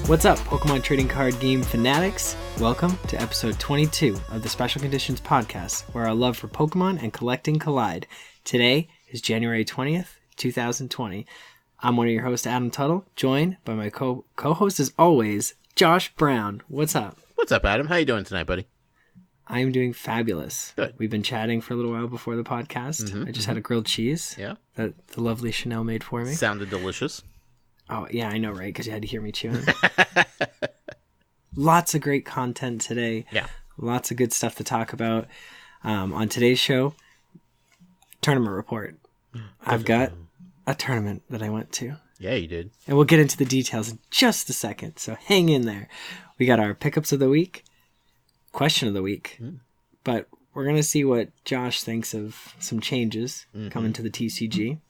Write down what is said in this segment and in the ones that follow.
What's up, Pokemon trading card game fanatics? Welcome to episode 22 of the Special Conditions podcast, where our love for Pokemon and collecting collide. Today is January 20th, 2020. I'm one of your hosts, Adam Tuttle, joined by my co-host as always, Josh Brown. What's up? What's up, Adam? How you doing tonight, buddy? I'm doing fabulous. Good. We've been chatting for a little while before the podcast. I just had a grilled cheese that the lovely Chanel made for me. Sounded delicious. Oh, yeah, I know, right? Because you had to hear me chewing. Lots of great content today. Yeah. Lots of good stuff to talk about. On today's show, tournament report. I've got a tournament that I went to. Yeah, you did. And we'll get into the details in just a second, so hang in there. We got our pickups of the week, question of the week, but we're going to see what Josh thinks of some changes coming to the TCG.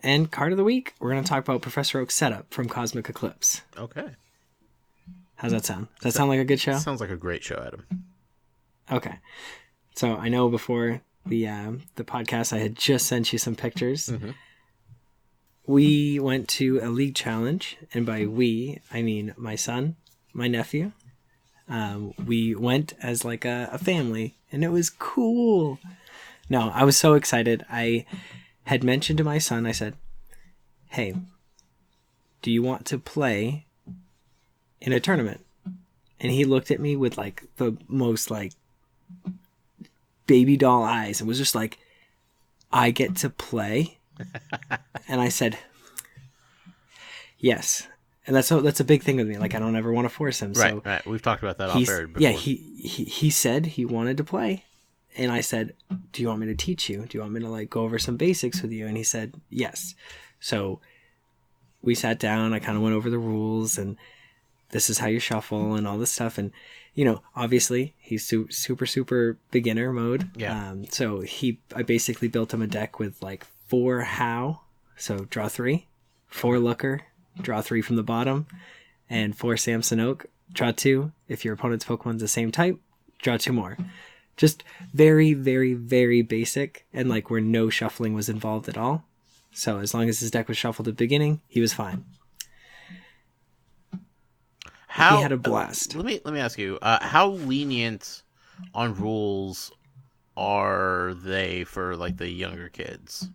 And card of the week, we're going to talk about Professor Oak's setup from Cosmic Eclipse. Okay. How's that sound? Does that sound like a good show? Sounds like a great show, Adam. Okay. So I know before the podcast, I had just sent you some pictures. We went to a league challenge, and by we, I mean my son, my nephew. We went as like a family, and it was cool. No, I was so excited. I had mentioned to my son, I said, hey, do you want to play in a tournament? And he looked at me with like the most like baby doll eyes and was just like, I get to play? And I said, yes. And that's a big thing with me. Like, I don't ever want to force him. Right, right. We've talked about that off air before. Yeah, he said he wanted to play. And I said, do you want me to teach you? Do you want me to like go over some basics with you? And he said, yes. So we sat down. I kind of went over the rules and this is how you shuffle and all this stuff. And, you know, obviously he's super beginner mode. Yeah. So I basically built him a deck with like 4 How. So draw 3, 4 Looker, draw 3 from the bottom, and 4 Samson Oak, draw 2. If your opponent's Pokemon's the same type, draw 2 more. Just very, very, very basic, and like where no shuffling was involved at all. So as long as his deck was shuffled at the beginning, he was fine. He had a blast. Let me ask you, how lenient on rules are they for like the younger kids?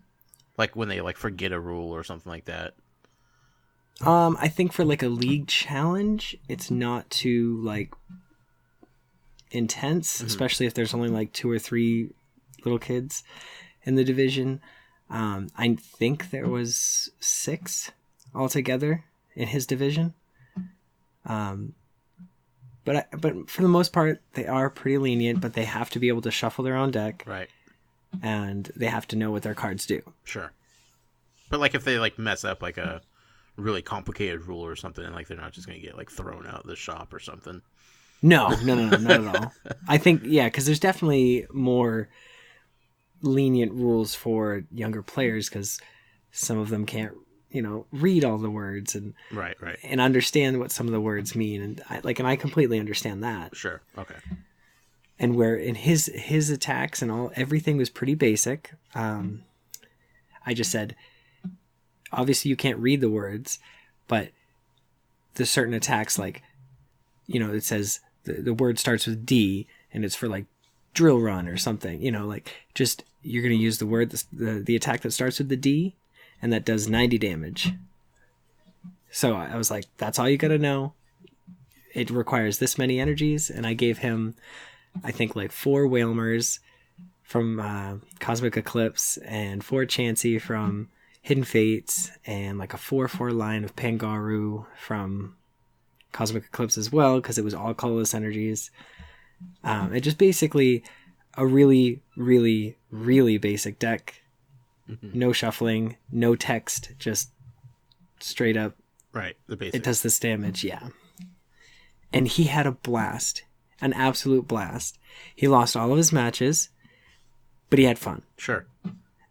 Like when they like forget a rule or something like that? I think for like a league challenge, it's not too like intense, especially if there's only like 2 or 3 little kids in the division. I think there was 6 altogether in his division. But for the most part, they are pretty lenient, but they have to be able to shuffle their own deck. Right. And they have to know what their cards do. Sure. But like if they like mess up like a really complicated rule or something, like they're not just going to get like thrown out of the shop or something. No, not at all. I think, because there's definitely more lenient rules for younger players because some of them can't, read all the words and right, and understand what some of the words mean, and I completely understand that. Sure, okay. And where in his attacks and everything was pretty basic. I just said, obviously you can't read the words, but there's certain attacks like, it says the word starts with D and it's for like drill run or something, just you're going to use the word, the attack that starts with the D and that does 90 damage. So I was like, that's all you got to know. It requires this many energies. And I gave him, I think like 4 Whalmers from Cosmic Eclipse and 4 Chansey from Hidden Fates and like a 4/4 line of Pangaru from Cosmic Eclipse as well, because it was all colorless energies. It just basically a really, really, really basic deck. No shuffling, no text, just straight up. Right, the basic. It does this damage, yeah. And he had a blast, an absolute blast. He lost all of his matches, but he had fun. Sure.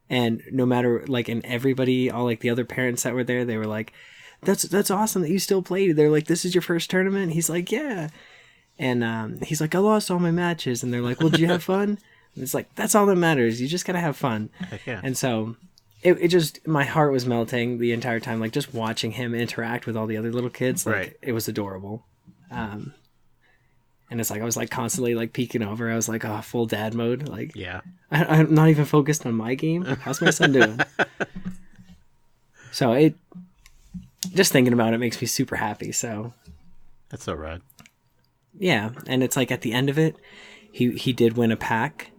And no matter, like, and everybody, all like the other parents that were there, they were like, that's awesome that you still played. They're like, this is your first tournament? He's like, yeah. And he's like, I lost all my matches. And they're like, well, did you have fun? And it's like, that's all that matters. You just got to have fun. Heck yeah. And so it just, my heart was melting the entire time, like just watching him interact with all the other little kids. Like, Right. It was adorable. And it's like I was like constantly like peeking over. I was like, oh, full dad mode. Like, Yeah. I'm not even focused on my game. How's my son doing? So it, just thinking about it makes me super happy. So That's so rad. yeah, and it's like at the end of it, he did win a pack.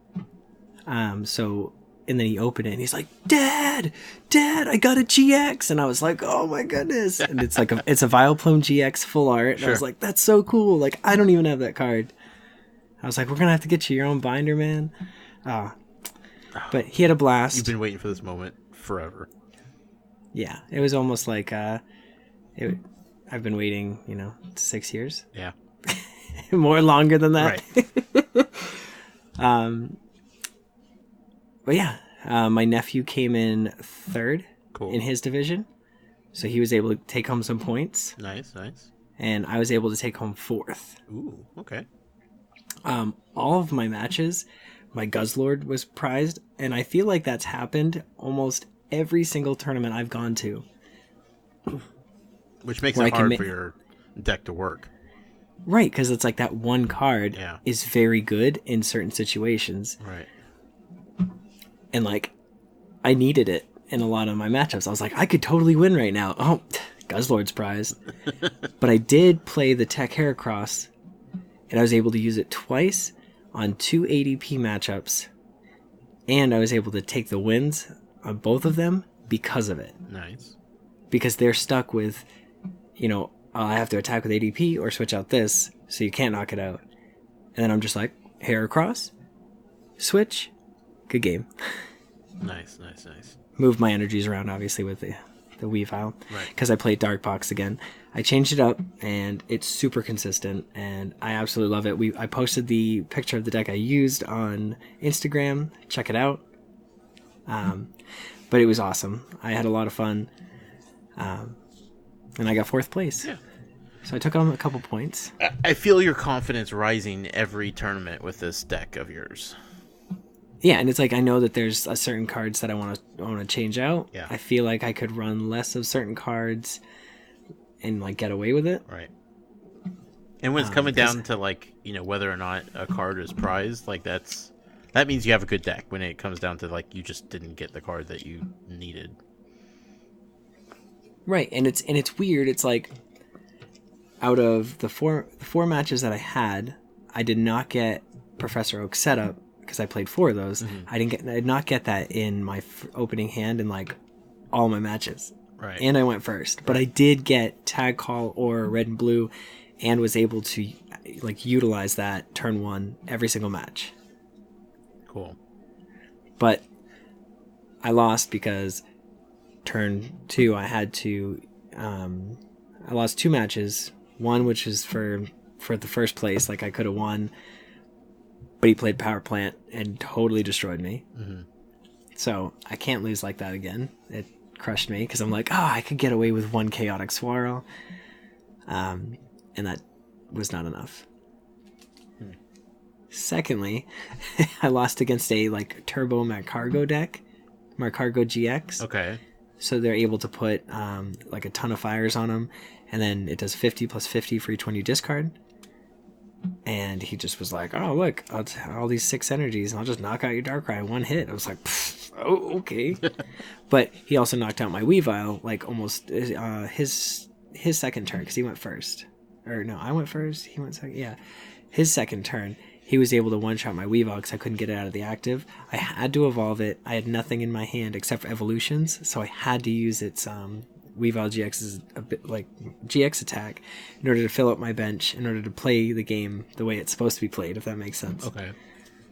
So, and then he opened it and he's like, Dad, I got a GX. And I was like, oh my goodness. And it's like it's a Vileplume GX full art. And I was like, that's so cool. Like, I don't even have that card. I was like, we're going to have to get you your own binder, man. But he had a blast. You've been waiting for this moment forever. Yeah, it was almost like I've been waiting, 6 years. Yeah. More longer than that. Right. But yeah, my nephew came in third in his division. So he was able to take home some points. Nice. And I was able to take home fourth. Ooh, okay. All of my matches, my Guzzlord was prized. And I feel like that's happened almost every single tournament I've gone to. Which makes it hard for your deck to work. Right, because it's like that one card is very good in certain situations. Right. And like, I needed it in a lot of my matchups. I was like, I could totally win right now. Oh, Guzzlord's prize. But I did play the Tech Heracross, and I was able to use it twice on 2 ADP matchups. And I was able to take the wins on both of them because of it. Nice. Because they're stuck with, I have to attack with ADP or switch out this, so you can't knock it out. And then I'm just like, Heracross, switch, good game. Nice. Moved my energies around, obviously, with the Weavile. Right. Because I played Dark Box again. I changed it up, and it's super consistent, and I absolutely love it. I posted the picture of the deck I used on Instagram. Check it out. But it was awesome. I had a lot of fun. And I got fourth place. Yeah. So I took home a couple points. I feel your confidence rising every tournament with this deck of yours. Yeah, and it's like I know that there's a certain cards that I want to change out. Yeah. I feel like I could run less of certain cards and like get away with it. Right. And when it's coming down to like, whether or not a card is prized, like that means you have a good deck. When it comes down to like you just didn't get the card that you needed. Right, and it's weird. It's like out of the four matches that I had, I did not get Professor Oak's setup because I played 4 of those. Mm-hmm. I did not get that in my opening hand in like all my matches. Right. And I went first, but I did get Tag Call or Red and Blue, and was able to like utilize that turn 1 every single match. Cool. But I lost because turn 2 I had to I lost 2 matches, one which is for the first place, like I could have won, but he played Power Plant and totally destroyed me. Mm-hmm. So I can't lose like that again. It crushed me because I'm like, I could get away with 1 Chaotic Swirl, and that was not enough. Secondly, I lost against a like Turbo Marcargo deck, Marcargo GX. Okay. So they're able to put like a ton of fires on them, and then it does 50 plus 50 for each one you discard. And he just was like, oh, look, all these 6 energies, and I'll just knock out your Darkrai in 1 hit. I was like, oh, okay. But he also knocked out my Weavile, like almost his second turn, because he went first. Or no, I went first, he went second. Yeah, his second turn, he was able to one-shot my Weavile because I couldn't get it out of the active. I had to evolve it. I had nothing in my hand except for evolutions, so I had to use its Weavile GX's a bit like GX attack in order to fill up my bench, in order to play the game the way it's supposed to be played, if that makes sense. Okay.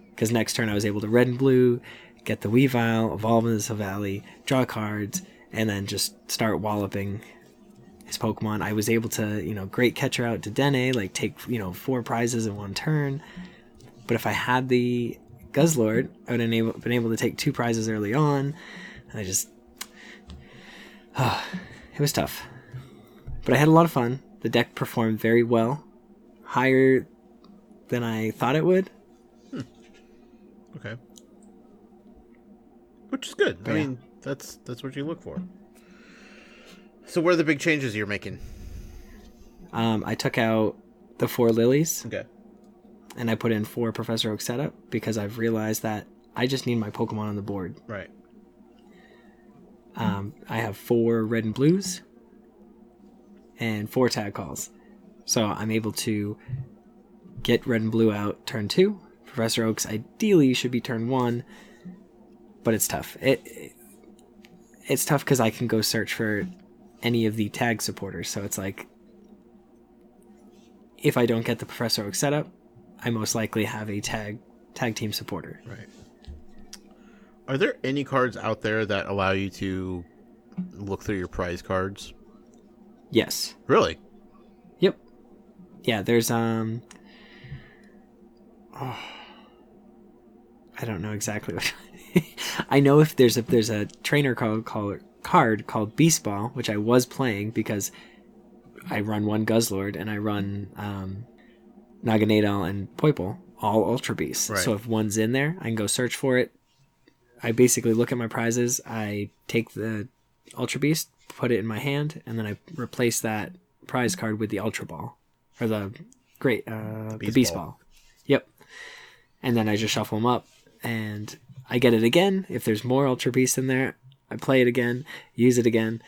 Because next turn I was able to Red and Blue, get the Weavile, evolve into Silvally, draw cards, and then just start walloping his Pokemon. I was able to, great catcher out to Dene, like take, 4 prizes in 1 turn. But if I had the Guzzlord, I would have been able to take 2 prizes early on. And I just... it was tough. But I had a lot of fun. The deck performed very well. Higher than I thought it would. Okay. which is good. I mean, that's what you look for. So what are the big changes you're making? I took out the 4 lilies. Okay. And I put in 4 Professor Oak setup because I've realized that I just need my Pokemon on the board. Right. I have 4 red and blues and 4 tag calls. So I'm able to get red and blue out turn 2. Professor Oaks ideally should be turn 1, but it's tough. It's tough because I can go search for any of the tag supporters. So it's like, if I don't get the Professor Oak setup, I most likely have a tag team supporter. Right. Are there any cards out there that allow you to look through your prize cards? Yes. Really? Yep. Yeah, there's I don't know exactly what I know if there's a trainer card called Beast Ball, which I was playing because I run 1 Guzzlord and I run Naganadel and Poipole, all Ultra Beasts. Right. So if one's in there, I can go search for it. I basically look at my prizes, I take the Ultra Beast, put it in my hand, and then I replace that prize card with the Ultra Ball. Or the Beast Ball. Yep. And then I just shuffle them up, and I get it again. If there's more Ultra Beasts in there, I play it again, use it again.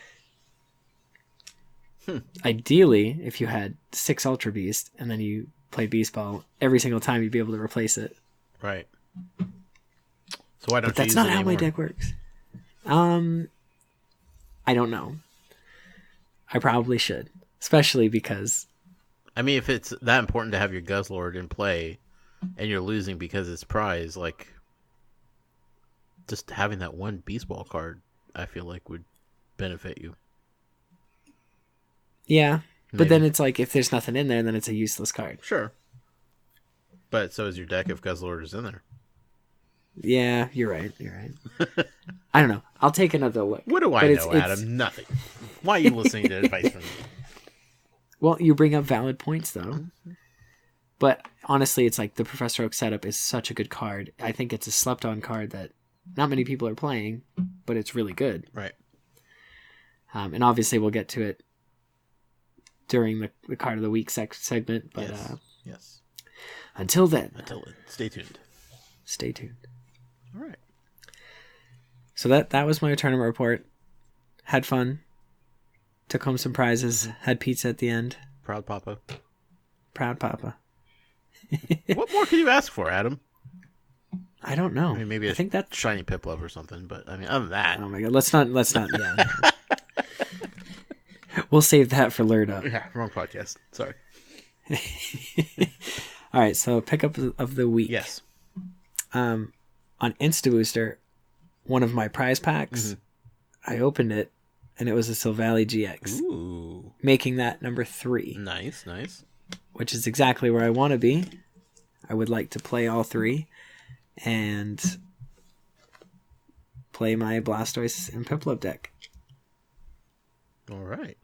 Ideally, if you had 6 Ultra Beasts, and then you play Beast Ball, every single time you'd be able to replace it. Right. So why don't But you use that's not it how anymore? my deck works. I don't know. I probably should. Especially because... I mean, if it's that important to have your Guzzlord in play, and you're losing because it's prize, like, just having that 1 Beast Ball card, I feel like would benefit you. Yeah. Maybe. But then it's like, if there's nothing in there, then it's a useless card. Sure. But so is your deck if Guzzlord is in there. Yeah, you're right. I don't know. I'll take another look. What do I know, Adam? Nothing. Why are you listening to advice from me? Well, you bring up valid points, though. But honestly, it's like the Professor Oak setup is such a good card. I think it's a slept-on card that not many people are playing, but it's really good. Right. And obviously, we'll get to it during the card of the week segment. But yes. Until then, stay tuned. Stay tuned. All right. So that was my tournament report. Had fun. Took home some prizes. Had pizza at the end. Proud Papa. Proud Papa. What more can you ask for, Adam? I don't know. I mean, maybe I think that's shiny Piplup or something, but I mean, other than that. Oh my god, let's not. Yeah. We'll save that for Lured Up. Yeah, wrong podcast. Sorry. All right, so pickup of the week. Yes. On Insta Booster, one of my prize packs, I opened it, and it was a Silvally GX. Ooh. Making that number 3. Nice. Which is exactly where I want to be. I would like to play all 3 and play my Blastoise and Piplup deck. All right.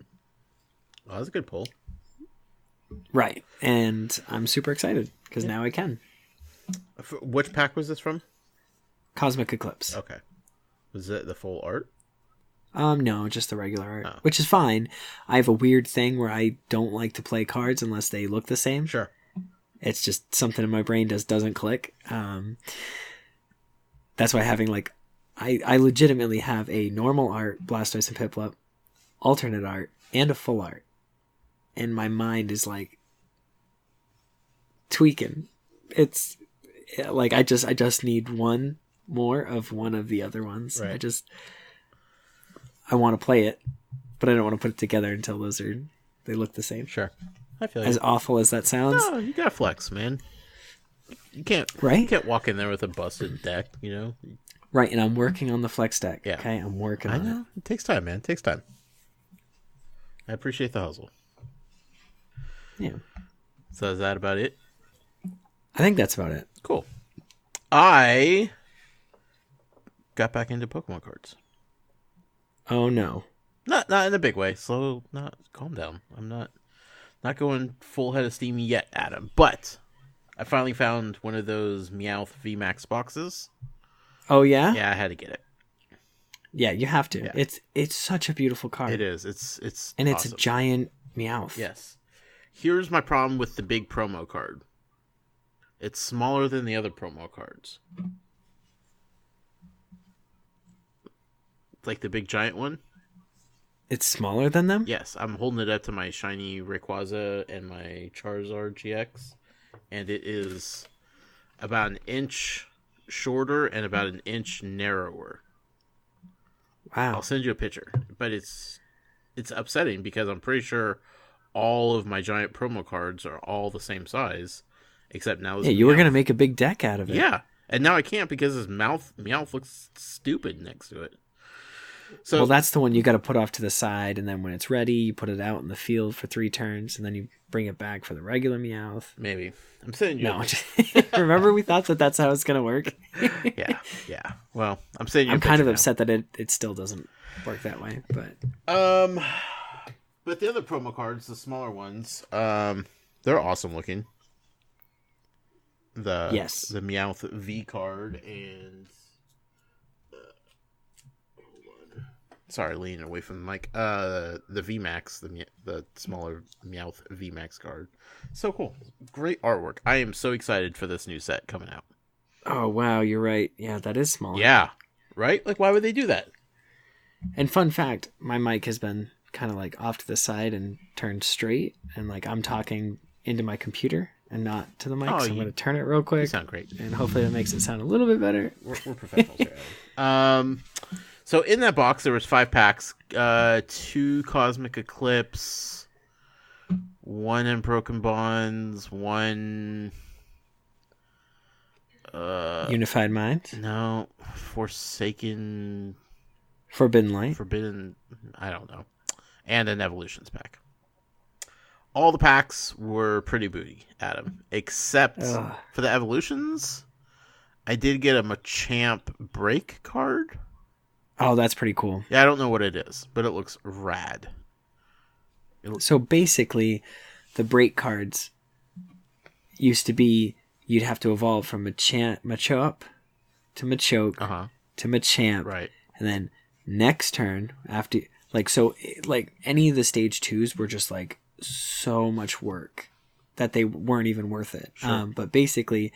Well, that's a good pull. Right. And I'm super excited because now I can. Which pack was this from? Cosmic Eclipse. Okay. Was it the full art? No, just the regular art, which is fine. I have a weird thing where I don't like to play cards unless they look the same. Sure. It's just something in my brain doesn't click. That's why having I legitimately have a normal art Blastoise and Piplup, alternate art, and a full art, and my mind is like tweaking. It's like I just need one more of one of the other ones. Right. I want to play it, but I don't want to put it together until they look the same. Sure. I feel as awful as that sounds. No, you gotta flex, man. You can't walk in there with a busted deck, you know? Right, and I'm working on the flex deck. Yeah. Okay, I'm working on it. It takes time, man. It takes time. I appreciate the hustle. Yeah. So is that about it? I think that's about it. Cool. I got back into Pokemon cards. Oh no. Not in a big way. Calm down. I'm not going full head of steam yet, Adam. But I finally found one of those Meows Vmax boxes. Oh yeah? Yeah, I had to get it. Yeah, you have to. Yeah. It's such a beautiful card. It is. It's and awesome. it's a giant Meowth. Yes. Here's my problem with the big promo card. It's smaller than the other promo cards. Like the big giant one. It's smaller than them? Yes, I'm holding it up to my shiny Rayquaza and my Charizard GX, and it is about an inch shorter and about an inch narrower. Wow. I'll send you a picture, but it's upsetting because I'm pretty sure all of my giant promo cards are all the same size, except now. Yeah, you were gonna make a big deck out of it. Yeah, and now I can't because his Meowth looks stupid next to it. So, well, that's the one you got to put off to the side, and then when it's ready, you put it out in the field for 3 turns, and then you bring it back for the regular Meowth. Maybe. I'm sending you. No, remember we thought that's how it's gonna work. Yeah. Well, I'm sending you. I'm kind of upset that it still doesn't work that way, but but the other promo cards, the smaller ones, they're awesome looking. The Meowth V card and. Sorry, leaning away from the mic. The Vmax, the smaller Meowth Vmax card. So cool. Great artwork. I am so excited for this new set coming out. Oh, wow, you're right. Yeah, that is smaller. Yeah, right? Like, why would they do that? And fun fact, my mic has been kind of like off to the side and turned straight, and like I'm talking into my computer and not to the mic, so I'm going to turn it real quick. You sound great. And hopefully that makes it sound a little bit better. We're professionals here. So in that box, there was 5 packs, 2 Cosmic Eclipse, 1 Unbroken Bonds, 1... Unified Mind? No, Forsaken... Forbidden Light? I don't know. And an Evolutions pack. All the packs were pretty booty, Adam, except for the Evolutions. I did get a Machamp Break card. Oh, that's pretty cool. Yeah, I don't know what it is, but it looks rad. So basically, the break cards used to be you'd have to evolve from Machop to Machoke to Machamp, right? And then next turn after any of the stage 2s were just like so much work that they weren't even worth it. Sure. But basically,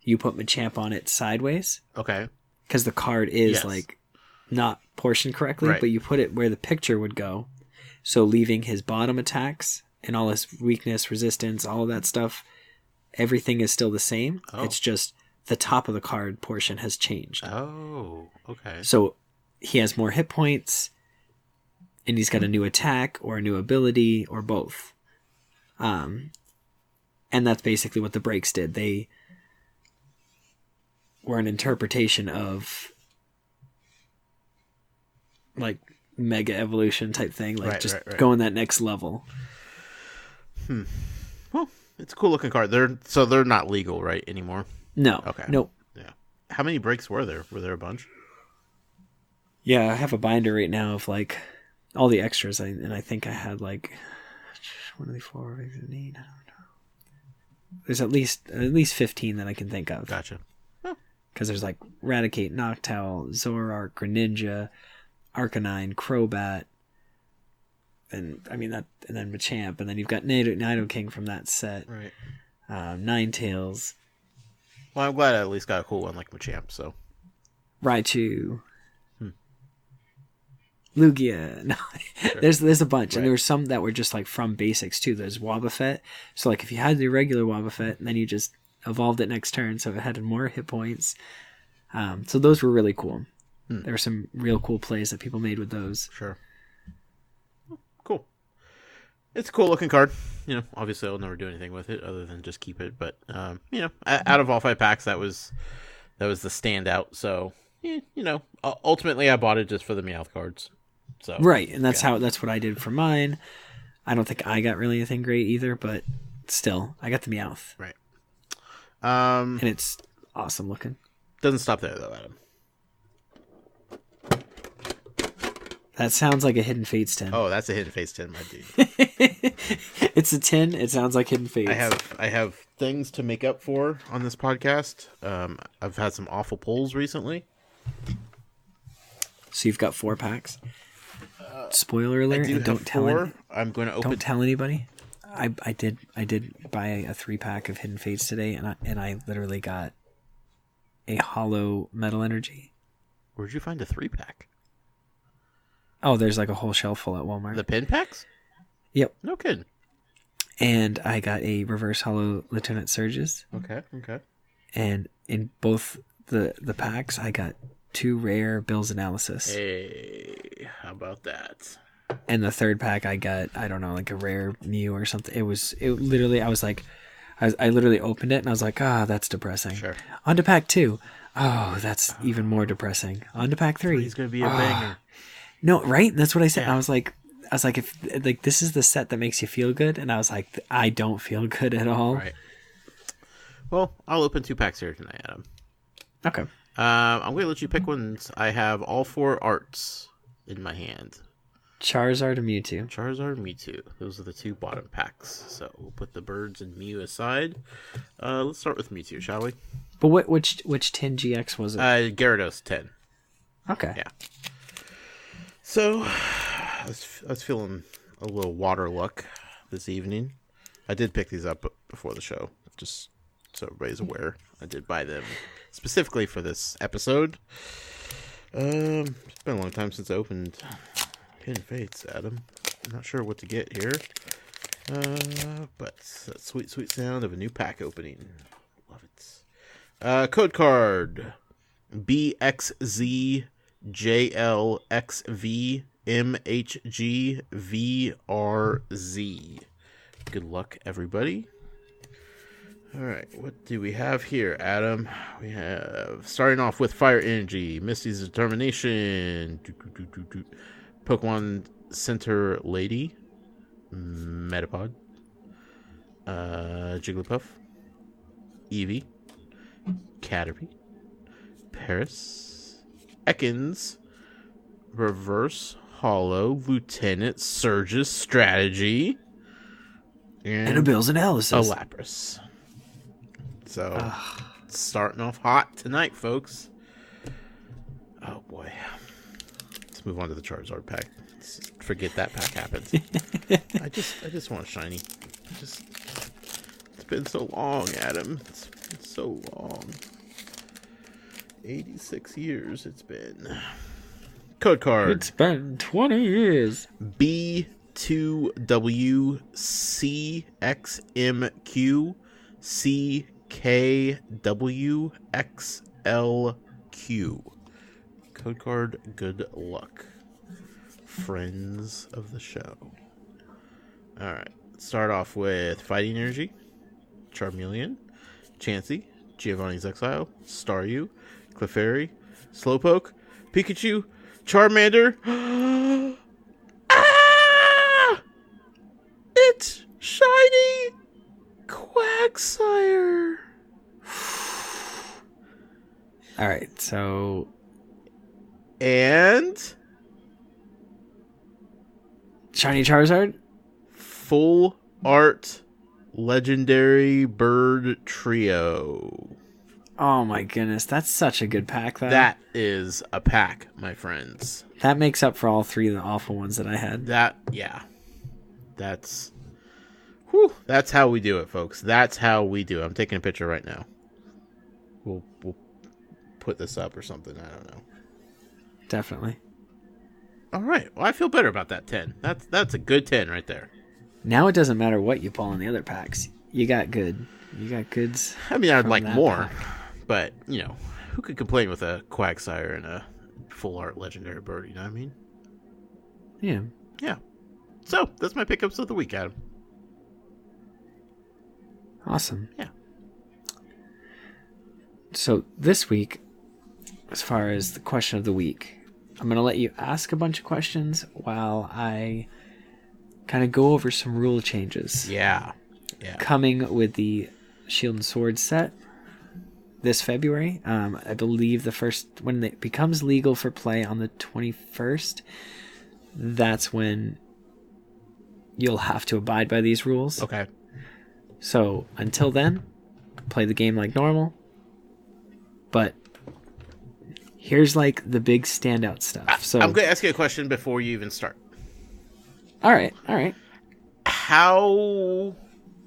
you put Machamp on it sideways, okay, because the card is like not portioned correctly, right. But you put it where the picture would go, so leaving his bottom attacks and all his weakness, resistance, all of that stuff, everything is still the same. It's just the top of the card portion has changed. Oh, okay. So he has more hit points, and he's got a new attack or a new ability or both. And that's basically what the breaks did. They were an interpretation of like mega evolution type thing, like going that next level. Well, it's a cool looking card. They're not legal, right, anymore? No. Okay. Nope. Yeah. How many breaks were there? Were there a bunch? Yeah, I have a binder right now of like all the extras, and I think I had like 24, 8. I don't know. There's at least 15 that I can think of. Gotcha. Because there's like Raticate, Noctowl, Zoroark, Greninja, Arcanine, Crobat, and then Machamp, and then you've got Nidoking from that set, right? Ninetales. Well, I'm glad I at least got a cool one like Machamp. So Raichu, Lugia. No, sure. There's a bunch, and there were some that were just like from basics too. There's Wobbuffet. So like if you had the regular Wobbuffet, and then you just evolved it next turn, so it had more hit points. So those were really cool. There were some real cool plays that people made with those. Sure. Cool. It's a cool looking card. Obviously I'll never do anything with it other than just keep it. But out of all 5 packs, that was the standout. So ultimately I bought it just for the Meowth cards. So right, and that's what I did for mine. I don't think I got really anything great either, but still, I got the Meowth. Right. And it's awesome looking. Doesn't stop there though, Adam. That sounds like a Hidden Fates 10. Oh, that's a Hidden Fates 10, my dude. It's a 10. It sounds like Hidden Fates. I have things to make up for on this podcast. I've had some awful pulls recently. So you've got 4 packs. Spoiler alert! I do and don't have tell 4. I'm going to open. Don't tell anybody. I did buy a 3-pack of Hidden Fates today, and I literally got a hollow Metal Energy. Where'd you find a 3-pack? Oh, there's like a whole shelf full at Walmart. The pin packs? Yep. No kidding. And I got a reverse hollow Lieutenant Surges. Okay. And in both the packs, I got 2 rare Bill's Analysis. Hey, how about that? And the 3rd pack, I got, I don't know, like a rare Mew or something. It literally, I was like, I literally opened it and I was like, that's depressing. Sure. On to pack 2. Oh, that's even more depressing. On to pack 3. He's going to be a banger. No, right? That's what I said. Yeah. I was like, if like this is the set that makes you feel good, and I was like, I don't feel good at all. Right. Well, I'll open 2 packs here tonight, Adam. Okay. I'm going to let you pick ones. I have all 4 arts in my hand. Charizard and Mewtwo. Charizard and Mewtwo. Those are the 2 bottom packs. So we'll put the birds and Mew aside. Let's start with Mewtwo, shall we? But which 10 GX was it? Gyarados 10. Okay. Yeah. So, I was feeling a little water luck this evening. I did pick these up before the show, just so everybody's aware. I did buy them specifically for this episode. It's been a long time since I opened Hidden Fates, Adam. I'm not sure what to get here. But that sweet, sweet sound of a new pack opening. Love it. Code card. BXZ JLXVMHGVRZ. Good luck, everybody. All right, what do we have here, Adam? We have, starting off with Fire Energy, Misty's Determination, Pokemon Center Lady, Metapod, Jigglypuff, Eevee, Caterpie, Paris, Ekans, Reverse Hollow, Lieutenant Surge's Strategy, And a Bill's Analysis. A Lapras. So, starting off hot tonight, folks. Oh, boy. Let's move on to the Charizard pack. Forget that pack happened. I just want a shiny. It's been so long, Adam. It's been so long. 86 years it's been. Code card. It's been 20 years. B2WCXMQCKWXLQ. Code card, good luck. Friends of the show. Alright, let's start off with Fighting Energy, Charmeleon, Chansey, Giovanni's Exile, Staryu, Clefairy, Slowpoke, Pikachu, Charmander. It's shiny Quagsire. All right, so And shiny Charizard. full art legendary bird trio. Oh my goodness, that's such a good pack. That is a pack, my friends. That makes up for all 3 of the awful ones that I had. That's how we do it, folks. That's how we do it. I'm taking a picture right now. We'll put this up or something. I don't know. Definitely. All right. Well, I feel better about that 10. That's a good 10 right there. Now it doesn't matter what you pull in the other packs. You got good. You got goods. I mean, I'd from like that more, pack. but who could complain with a Quagsire and a full art legendary bird? You know what I mean? Yeah. Yeah. So that's my pickups of the week, Adam. Awesome. Yeah. So this week, as far as the question of the week, I'm going to let you ask a bunch of questions while I kind of go over some rule changes. Yeah. Coming with the Shield and Sword set this February. I believe the first, when it becomes legal for play on the 21st, that's when you'll have to abide by these rules. Okay. So until then, play the game like normal. But here's like the big standout stuff. So I'm going to ask you a question before you even start. All right. How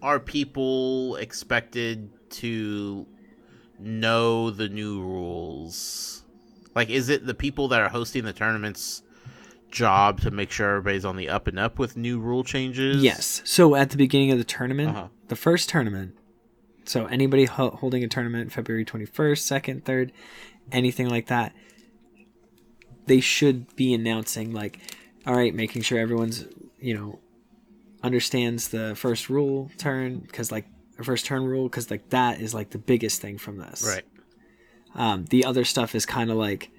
are people expected to know the new rules? Like, is it the people that are hosting the tournaments' job to make sure everybody's on the up and up with new rule changes? Yes. So at the beginning of the tournament, the first tournament, so anybody holding a tournament February 21st, 2nd, 3rd, anything like that, they should be announcing, like, all right, making sure everyone's, understands the first rule turn, because, like, the first turn rule, because, like, that is, like, the biggest thing from this. Right. The other stuff is kind of like,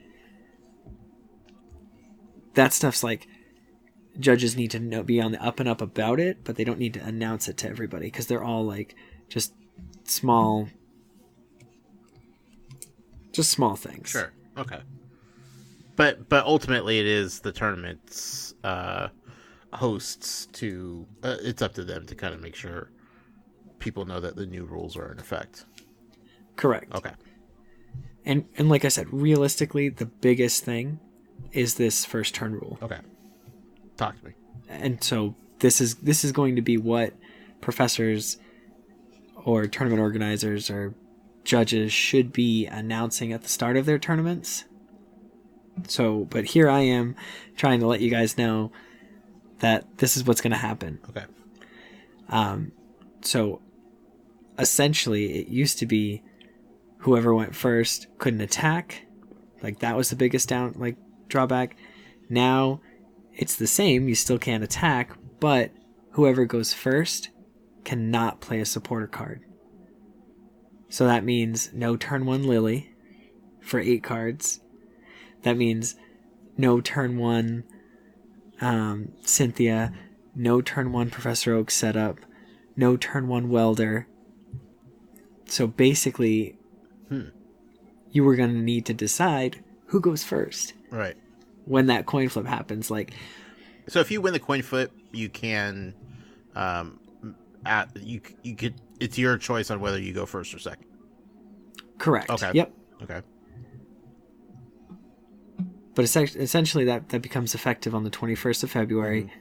that stuff's like, judges need to be on the up and up about it, but they don't need to announce it to everybody, because they're all, like, just small things. Sure. Okay. But ultimately it is the tournament's hosts to it's up to them to kind of make sure people know that the new rules are in effect. Correct. Okay. And like I said, realistically, the biggest thing is this first turn rule. Okay. Talk to me. And so this is going to be what professors or tournament organizers or judges should be announcing at the start of their tournaments. So, but here I am trying to let you guys know that this is what's going to happen. Okay. So essentially it used to be whoever went first couldn't attack. Like, that was the biggest drawback. Now it's the same. You still can't attack, but whoever goes first cannot play a supporter card. So that means no turn 1 Lily for 8 cards. That means no turn 1 Cynthia, no turn 1 Professor Oak setup, no turn 1 Welder. So basically, you were going to need to decide who goes first. Right. When that coin flip happens. So if you win the coin flip, you can, you could. It's your choice on whether you go first or second. Correct. Okay. Yep. Okay. But essentially that becomes effective on the 21st of February.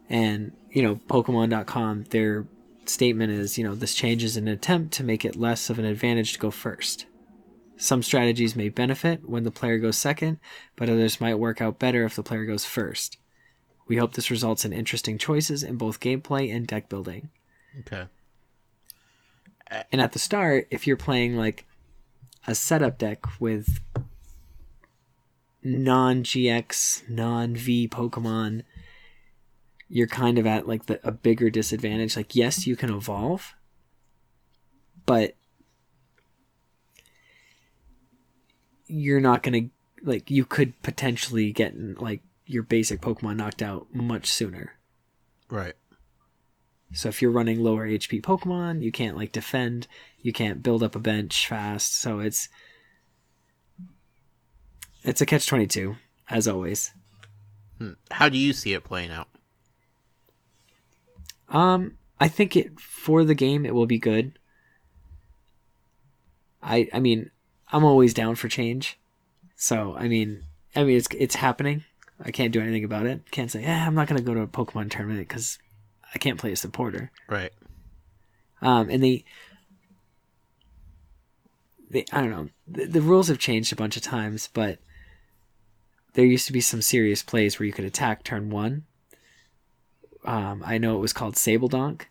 And, Pokemon.com, their statement is, this change is an attempt to make it less of an advantage to go first. Some strategies may benefit when the player goes second, but others might work out better if the player goes first. We hope this results in interesting choices in both gameplay and deck building. Okay. And at the start, if you're playing like a setup deck with non-GX, non-V Pokemon, you're kind of at like a bigger disadvantage. Like, yes, you can evolve, but you're not going to, like, you could potentially get like your basic Pokemon knocked out much sooner. Right. So if you're running lower HP Pokemon, you can't like defend, you can't build up a bench fast. So it's a catch-22, as always. How do you see it playing out? I think for the game it will be good. I mean, I'm always down for change. So I mean it's happening. I can't do anything about it. Can't say, I'm not going to go to a Pokemon tournament because I can't play a supporter. Right. And they I don't know. The rules have changed a bunch of times, but there used to be some serious plays where you could attack turn 1. I know it was called Sabeldonk.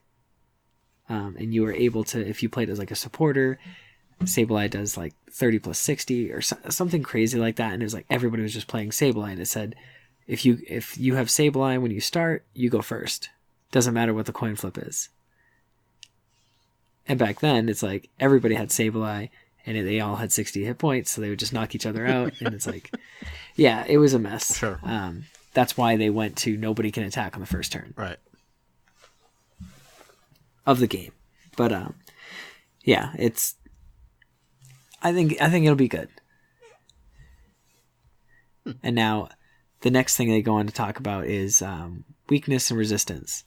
And you were able to, if you played as like a supporter, Sableye does like 30 plus 60 or something crazy like that. And it was like everybody was just playing Sableye, and it said, if you have Sableye when you start, you go first. Doesn't matter what the coin flip is. And back then, it's like everybody had Sableye, and they all had 60 hit points, so they would just knock each other out. And it's like, yeah, it was a mess. Sure. That's why they went to nobody can attack on the first turn. Right. Of the game. But yeah, I think it'll be good. And now the next thing they go on to talk about is weakness and resistance.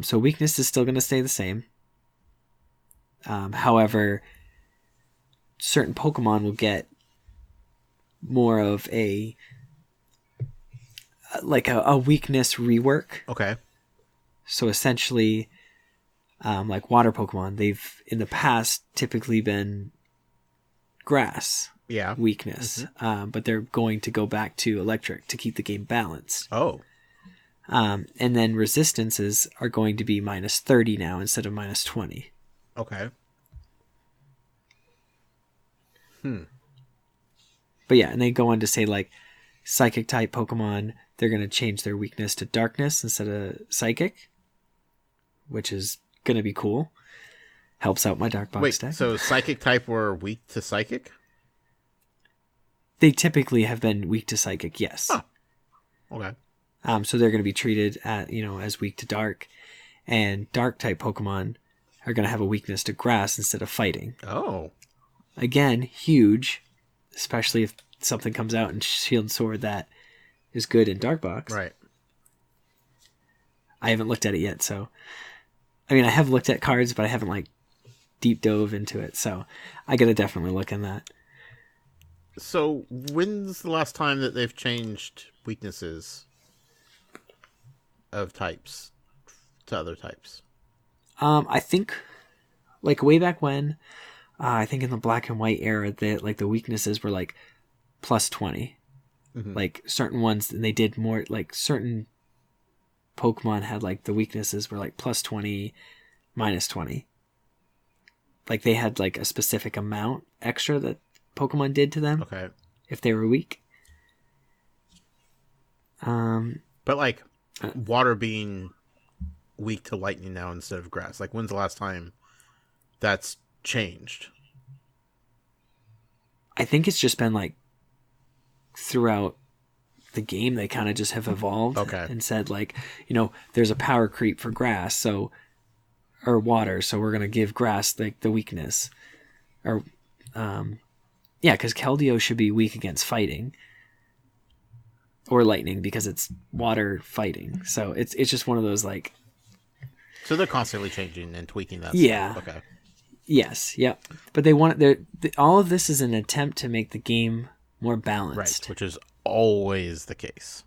So weakness is still going to stay the same. However, certain Pokemon will get more of a weakness rework. Okay. So essentially, like water Pokemon, they've in the past typically been grass weakness, but they're going to go back to electric to keep the game balanced. Oh. And then resistances are going to be -30 now instead of -20. Okay. But yeah, and they go on to say like psychic type Pokemon, they're going to change their weakness to darkness instead of psychic, which is going to be cool. Helps out my dark box deck. So psychic type were weak to psychic? They typically have been weak to psychic, yes. Huh. Okay. So they're going to be treated as weak to dark, and dark type Pokemon are going to have a weakness to grass instead of fighting. Oh. Again, huge, especially if something comes out in Shield and Sword that is good in Dark Box. Right. I haven't looked at it yet, so I mean I have looked at cards, but I haven't like deep dove into it, so I gotta definitely look in that. So when's the last time that they've changed weaknesses of types to other types? I think like way back when, I think in the black and white era, that the weaknesses were like +20. Mm-hmm. Like certain ones, and they did more like certain Pokemon had like the weaknesses were like +20, -20. Like they had like a specific amount extra that Pokemon did to them. Okay. If they were weak. But like water being weak to lightning now instead of grass. Like when's the last time that's changed? I think it's just been like throughout the game they kind of just have evolved and said like, there's a power creep for grass, or water, so we're going to give grass like the weakness. Or because Keldeo should be weak against fighting. Or lightning because it's water fighting. So it's just one of those like. So they're constantly changing and tweaking that. Yeah. Stuff. Okay. Yes. Yep. But they want all of this is an attempt to make the game more balanced, right? Which is always the case.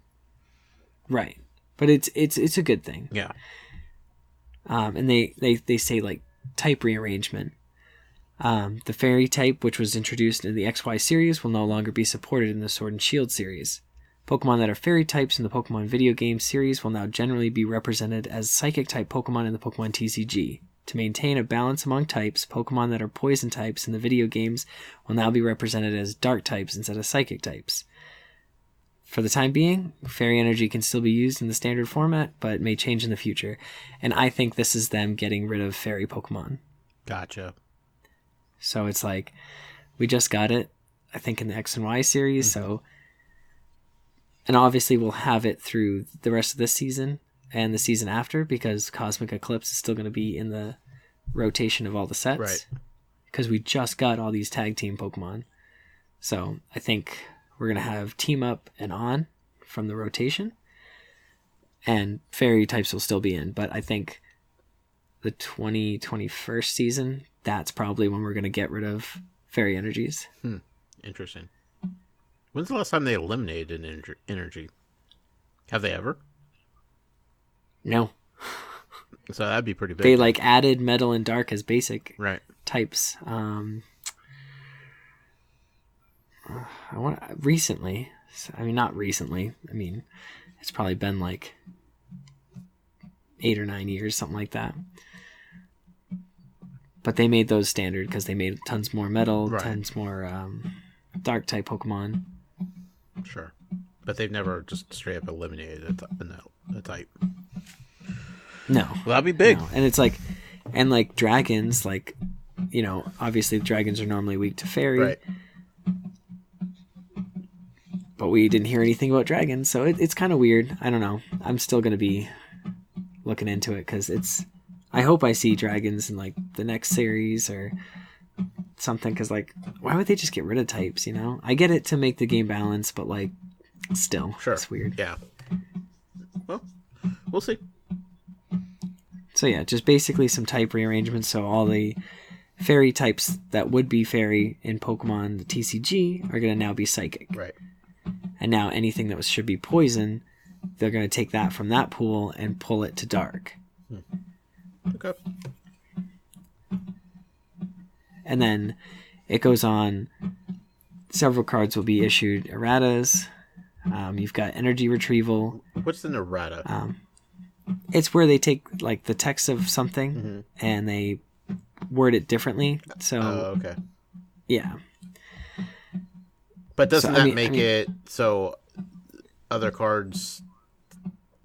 Right. But it's a good thing. Yeah. And they say like type rearrangement. The fairy type, which was introduced in the XY series, will no longer be supported in the Sword and Shield series. Pokemon that are fairy types in the Pokemon video game series will now generally be represented as psychic type Pokemon in the Pokemon TCG. To maintain a balance among types, Pokemon that are poison types in the video games will now be represented as dark types instead of psychic types. For the time being, fairy energy can still be used in the standard format, but may change in the future. And I think this is them getting rid of fairy Pokemon. Gotcha. So it's like, we just got it, I think, in the X and Y series, so... And obviously we'll have it through the rest of this season and the season after, because Cosmic Eclipse is still going to be in the rotation of all the sets. Right. Because we just got all these tag team Pokemon. So I think we're going to have Team Up and On from the rotation. And Fairy types will still be in. But I think the 2021 season, that's probably when we're going to get rid of Fairy energies. Interesting. When's the last time they eliminated an energy? Have they ever? No. So that'd be pretty big. They like added Metal and Dark as basic types. Recently. I mean, not recently. I mean, it's probably been like 8 or 9 years, something like that. But they made those standard because they made tons more Metal, tons more Dark type Pokemon. Sure. But they've never just straight up eliminated a type. No. Well, that'd be big. No. And it's like, and like dragons, like, obviously dragons are normally weak to fairy. Right. But we didn't hear anything about dragons, so it's kind of weird. I don't know. I'm still going to be looking into it because I hope I see dragons in like the next series or something, because like, why would they just get rid of types? I get it to make the game balanced, but like, still, it's weird. Yeah. Well, we'll see. So yeah, just basically some type rearrangements. So all the fairy types that would be fairy in Pokemon the TCG are going to now be psychic. Right. And now anything that should be poison, they're going to take that from that pool and pull it to dark. Okay. And then it goes on. Several cards will be issued erratas. You've got energy retrieval. What's an errata? It's where they take like the text of something and they word it differently. So okay. Yeah. But doesn't that make it so other cards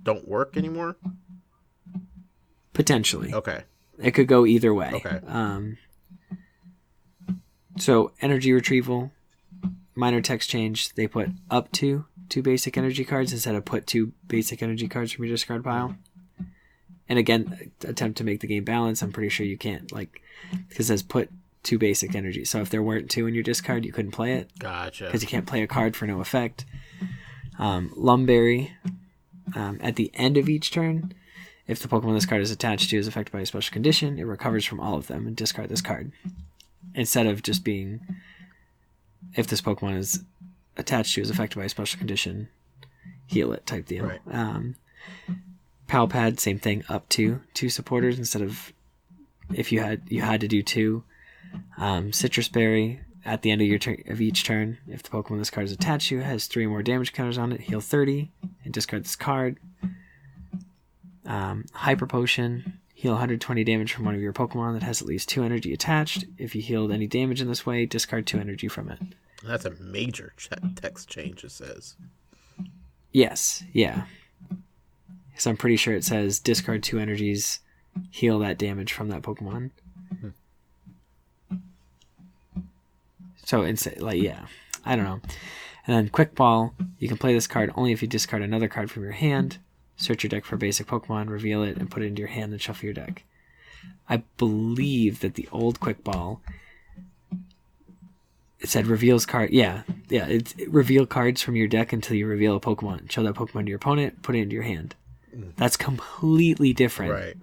don't work anymore? Potentially. Okay. It could go either way. Okay. So energy retrieval, minor text change, they put up to 2 basic energy cards instead of put 2 basic energy cards from your discard pile. And again, attempt to make the game balance. I'm pretty sure you can't, like, because it says put 2 basic energy. So if there weren't 2 in your discard, you couldn't play it. Gotcha. Because you can't play a card for no effect. Lumberry, at the end of each turn, if the Pokemon this card is attached to is affected by a special condition, it recovers from all of them and discard this card. Instead of just being, if this Pokemon is attached to is affected by a special condition, heal it type deal. Right. Pal Pad, same thing, up to 2 supporters instead of if you had to do 2. Citrus Berry, at the end of each turn, if the Pokemon this card is attached to has 3 more damage counters on it, heal 30 and discard this card. Hyper Potion, heal 120 damage from one of your Pokemon that has at least 2 energy attached. If you healed any damage in this way, discard 2 energy from it. That's a major text change, it says. Yes, yeah. So I'm pretty sure it says discard 2 energies, heal that damage from that Pokemon. So it's like, yeah, I don't know. And then Quick Ball, you can play this card only if you discard another card from your hand. Search your deck for a basic Pokemon, reveal it, and put it into your hand, and shuffle your deck. I believe that the old Quick Ball, it said reveals card. Yeah, it reveal cards from your deck until you reveal a Pokemon. Show that Pokemon to your opponent, put it into your hand. That's completely different. Right.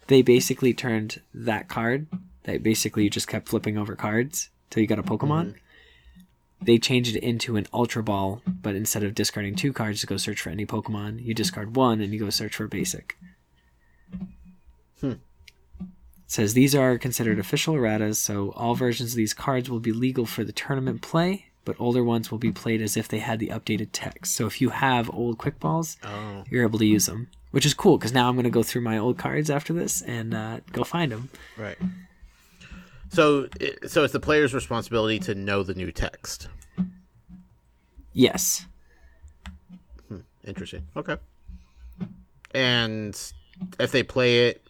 They basically turned that card, that basically you just kept flipping over cards till you got a Pokemon. They changed it into an Ultra Ball, but instead of discarding 2 cards to go search for any Pokemon, you discard 1 and you go search for a basic. It says these are considered official erratas, so all versions of these cards will be legal for the tournament play, but older ones will be played as if they had the updated text. So if you have old Quick Balls, you're able to use them, which is cool because now I'm going to go through my old cards after this and go find them. Right. So it's the player's responsibility to know the new text. Yes. Interesting. Okay. And if they play it,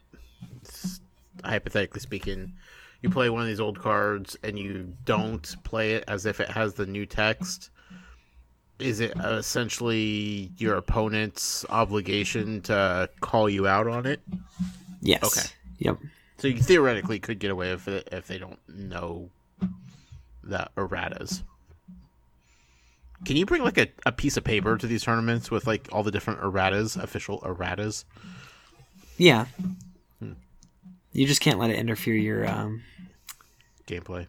hypothetically speaking, you play one of these old cards and you don't play it as if it has the new text, is it essentially your opponent's obligation to call you out on it? Yes. Okay. Yep. So you theoretically could get away with it if they don't know the erratas. Can you bring like a piece of paper to these tournaments with like all the different erratas, official erratas? Yeah. You just can't let it interfere your gameplay.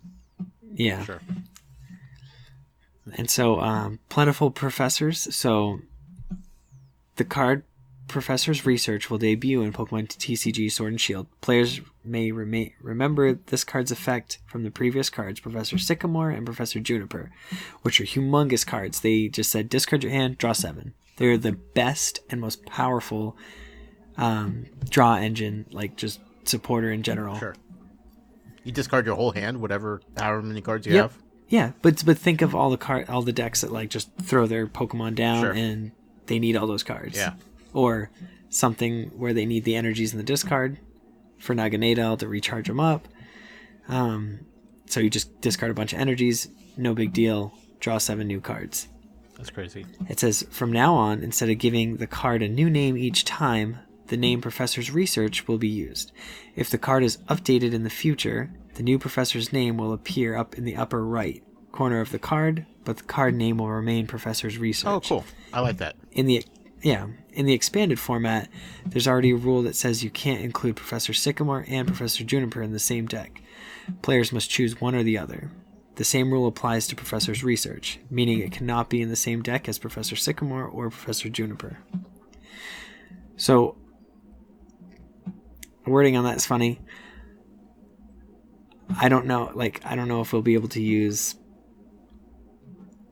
Yeah. Sure. And so Plentiful Professors. So the card Professor's Research will debut in Pokemon TCG Sword and Shield. Players may remember this card's effect from the previous cards, Professor Sycamore and Professor Juniper, which are humongous cards. They just said, discard your hand, draw 7. They're the best and most powerful draw engine, like just supporter in general. Sure. You discard your whole hand, however many cards you have? Yeah, but think of all the decks that like just throw their Pokemon down and they need all those cards. Yeah. Or something where they need the energies in the discard for Naganadel to recharge them up. So you just discard a bunch of energies, no big deal, draw 7 new cards. That's crazy. It says, from now on, instead of giving the card a new name each time, the name Professor's Research will be used. If the card is updated in the future, the new professor's name will appear up in the upper right corner of the card, but the card name will remain Professor's Research. Oh, cool. I like that. In Yeah, in the expanded format, there's already a rule that says you can't include Professor Sycamore and Professor Juniper in the same deck. Players must choose one or the other. The same rule applies to Professor's Research, meaning it cannot be in the same deck as Professor Sycamore or Professor Juniper. So, the wording on that is funny. I don't know if we'll be able to use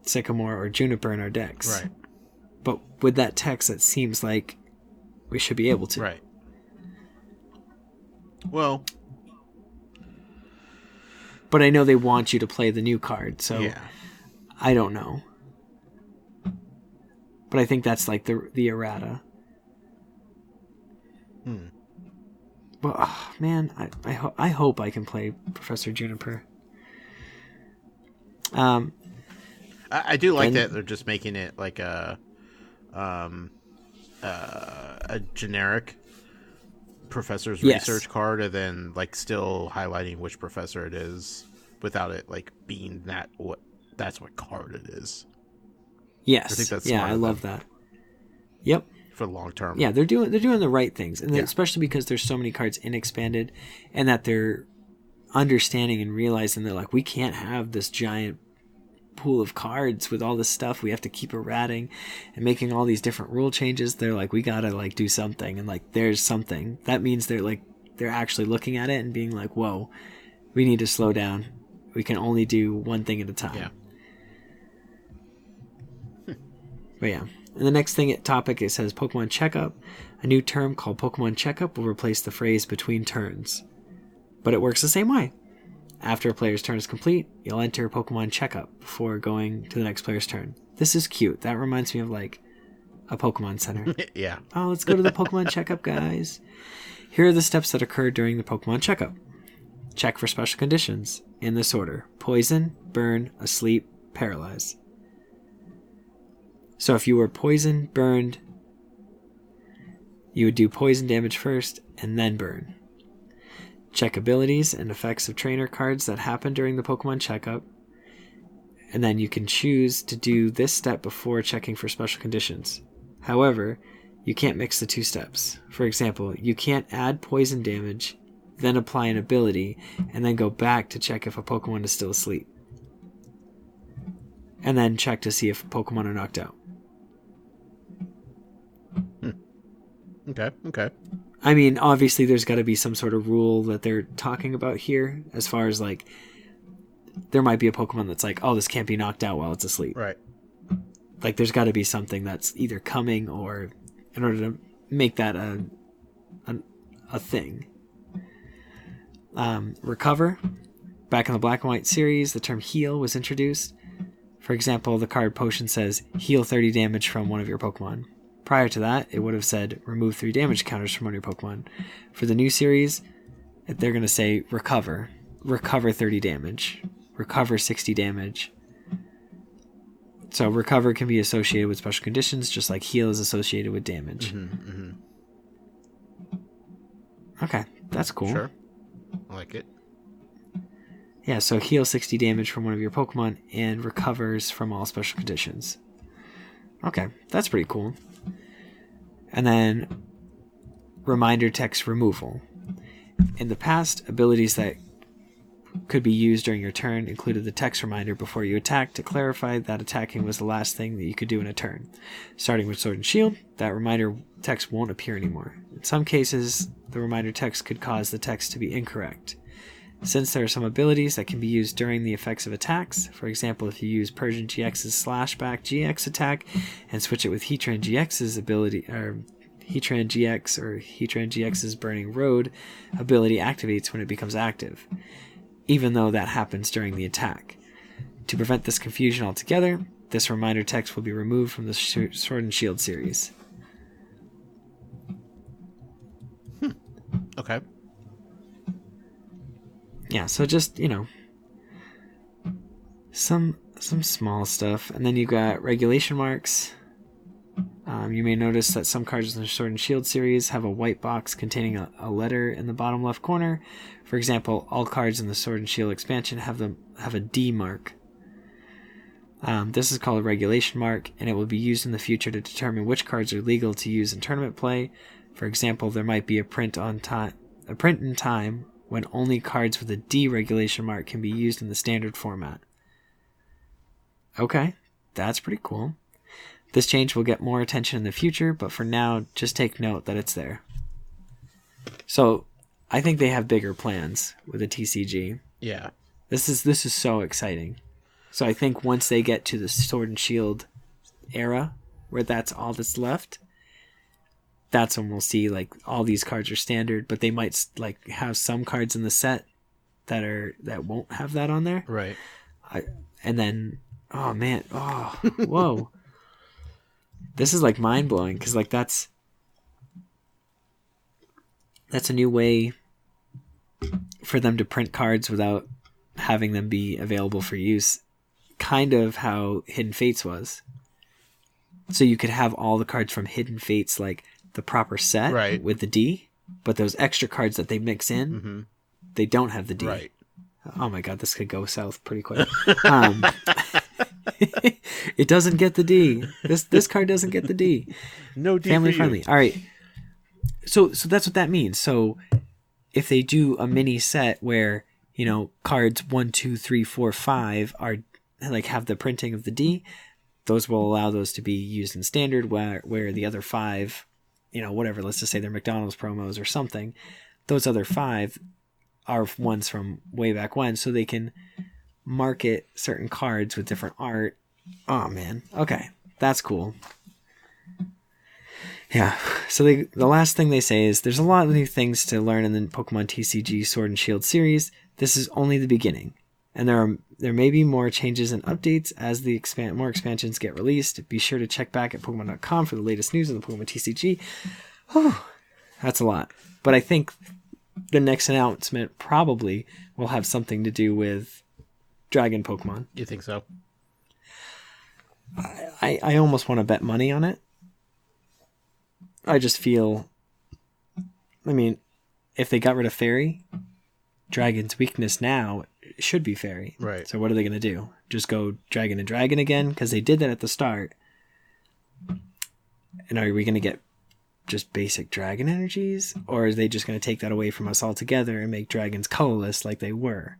Sycamore or Juniper in our decks. Right. But with that text, it seems like we should be able to. Right. Well. But I know they want you to play the new card, so yeah. I don't know. But I think that's like the errata. Well, oh, man, I hope I can play Professor Juniper. I do like that they're just making it like a generic professor's research card, and then like still highlighting which professor it is without it like being that's what card it is. Yes, I think that's smart. I love that. Yep. For the long term. Yeah, they're doing the right things, and especially because there's so many cards in expanded, and that they're understanding and realizing they're like, we can't have this giant pool of cards with all this stuff. We have to keep errating and making all these different rule changes. They're like, we gotta like do something, and like there's something that means they're actually looking at it and being like, whoa, we need to slow down. We can only do one thing at a time. Yeah. But yeah. And the next topic, it says Pokemon Checkup. A new term called Pokemon Checkup will replace the phrase between turns. But it works the same way. After a player's turn is complete, you'll enter Pokemon Checkup before going to the next player's turn. This is cute. That reminds me of like a Pokemon Center. Yeah. Oh, let's go to the Pokemon Checkup, guys. Here are the steps that occur during the Pokemon Checkup. Check for special conditions in this order: poison, burn, asleep, paralyze. So if you were poisoned, burned, you would do poison damage first and then burn. Check abilities and effects of trainer cards that happen during the Pokemon Checkup. And then you can choose to do this step before checking for special conditions. However, you can't mix the two steps. For example, you can't add poison damage, then apply an ability, and then go back to check if a Pokemon is still asleep. And then check to see if Pokemon are knocked out. Okay. I mean, obviously there's got to be some sort of rule that they're talking about here, as far as like, there might be a Pokemon that's like, oh, this can't be knocked out while it's asleep. Right. Like, there's got to be something that's either coming, or in order to make that a thing. Recover. Back in the Black and White series, the term heal was introduced. For example, the card Potion says, heal 30 damage from one of your Pokemon. Prior to that, it would have said, remove 3 damage counters from one of your Pokemon. For the new series, they're going to say, recover. Recover 30 damage. Recover 60 damage. So recover can be associated with special conditions, just like heal is associated with damage. Okay, that's cool. Sure. I like it. Yeah, so heal 60 damage from one of your Pokemon and recovers from all special conditions. Okay, that's pretty cool. And then reminder text removal. In the past, abilities that could be used during your turn included the text reminder before you attack to clarify that attacking was the last thing that you could do in a turn. Starting with Sword and Shield, that reminder text won't appear anymore. In some cases, the reminder text could cause the text to be incorrect. Since there are some abilities that can be used during the effects of attacks, for example, if you use Persian GX's Slashback GX attack and switch it with Heatran GX's ability, or Heatran GX or Heatran GX's Burning Road ability activates when it becomes active, even though that happens during the attack. To prevent this confusion altogether, this reminder text will be removed from the Sword and Shield series. Okay. Yeah, so just, some small stuff. And then you got regulation marks. You may notice that some cards in the Sword and Shield series have a white box containing a letter in the bottom left corner. For example, all cards in the Sword and Shield expansion have a D mark. This is called a regulation mark, and it will be used in the future to determine which cards are legal to use in tournament play. For example, there might be a print in time when only cards with a D regulation mark can be used in the standard format. Okay, that's pretty cool. This change will get more attention in the future, but for now, just take note that it's there. So, I think they have bigger plans with the TCG. Yeah. This is so exciting. So I think once they get to the Sword and Shield era, where that's all that's left, that's when we'll see like all these cards are standard, but they might like have some cards in the set that won't have that on there. Right. And then, oh man, oh whoa, this is like mind blowing because like that's a new way for them to print cards without having them be available for use. Kind of how Hidden Fates was. So you could have all the cards from Hidden Fates, like the proper set with the D, but those extra cards that they mix in, they don't have the D. Right. Oh my god, this could go south pretty quick. It doesn't get the D. This card doesn't get the D. No D. Family for friendly. you. All right. So that's what that means. So if they do a mini set where, you know, cards 1, 2, 3, 4, 5 are like have the printing of the D, those will allow those to be used in standard, where the other 5, you know, whatever, let's just say they're McDonald's promos or something, those other 5 are ones from way back when, so they can market certain cards with different art. Oh man, okay, that's cool. Yeah, so the last thing they say is there's a lot of new things to learn in the Pokemon TCG Sword and Shield series. This is only the beginning. And there may be more changes and updates as the more expansions get released. Be sure to check back at Pokemon.com for the latest news on the Pokemon TCG. Oh, that's a lot. But I think the next announcement probably will have something to do with Dragon Pokemon. You think so? I almost want to bet money on it. I just feel... I mean, if they got rid of Fairy, Dragon's weakness now should be Fairy. Right. So what are they going to do? Just go Dragon and Dragon again? Because they did that at the start. And are we going to get just basic Dragon energies? Or are they just going to take that away from us altogether and make Dragons colorless like they were?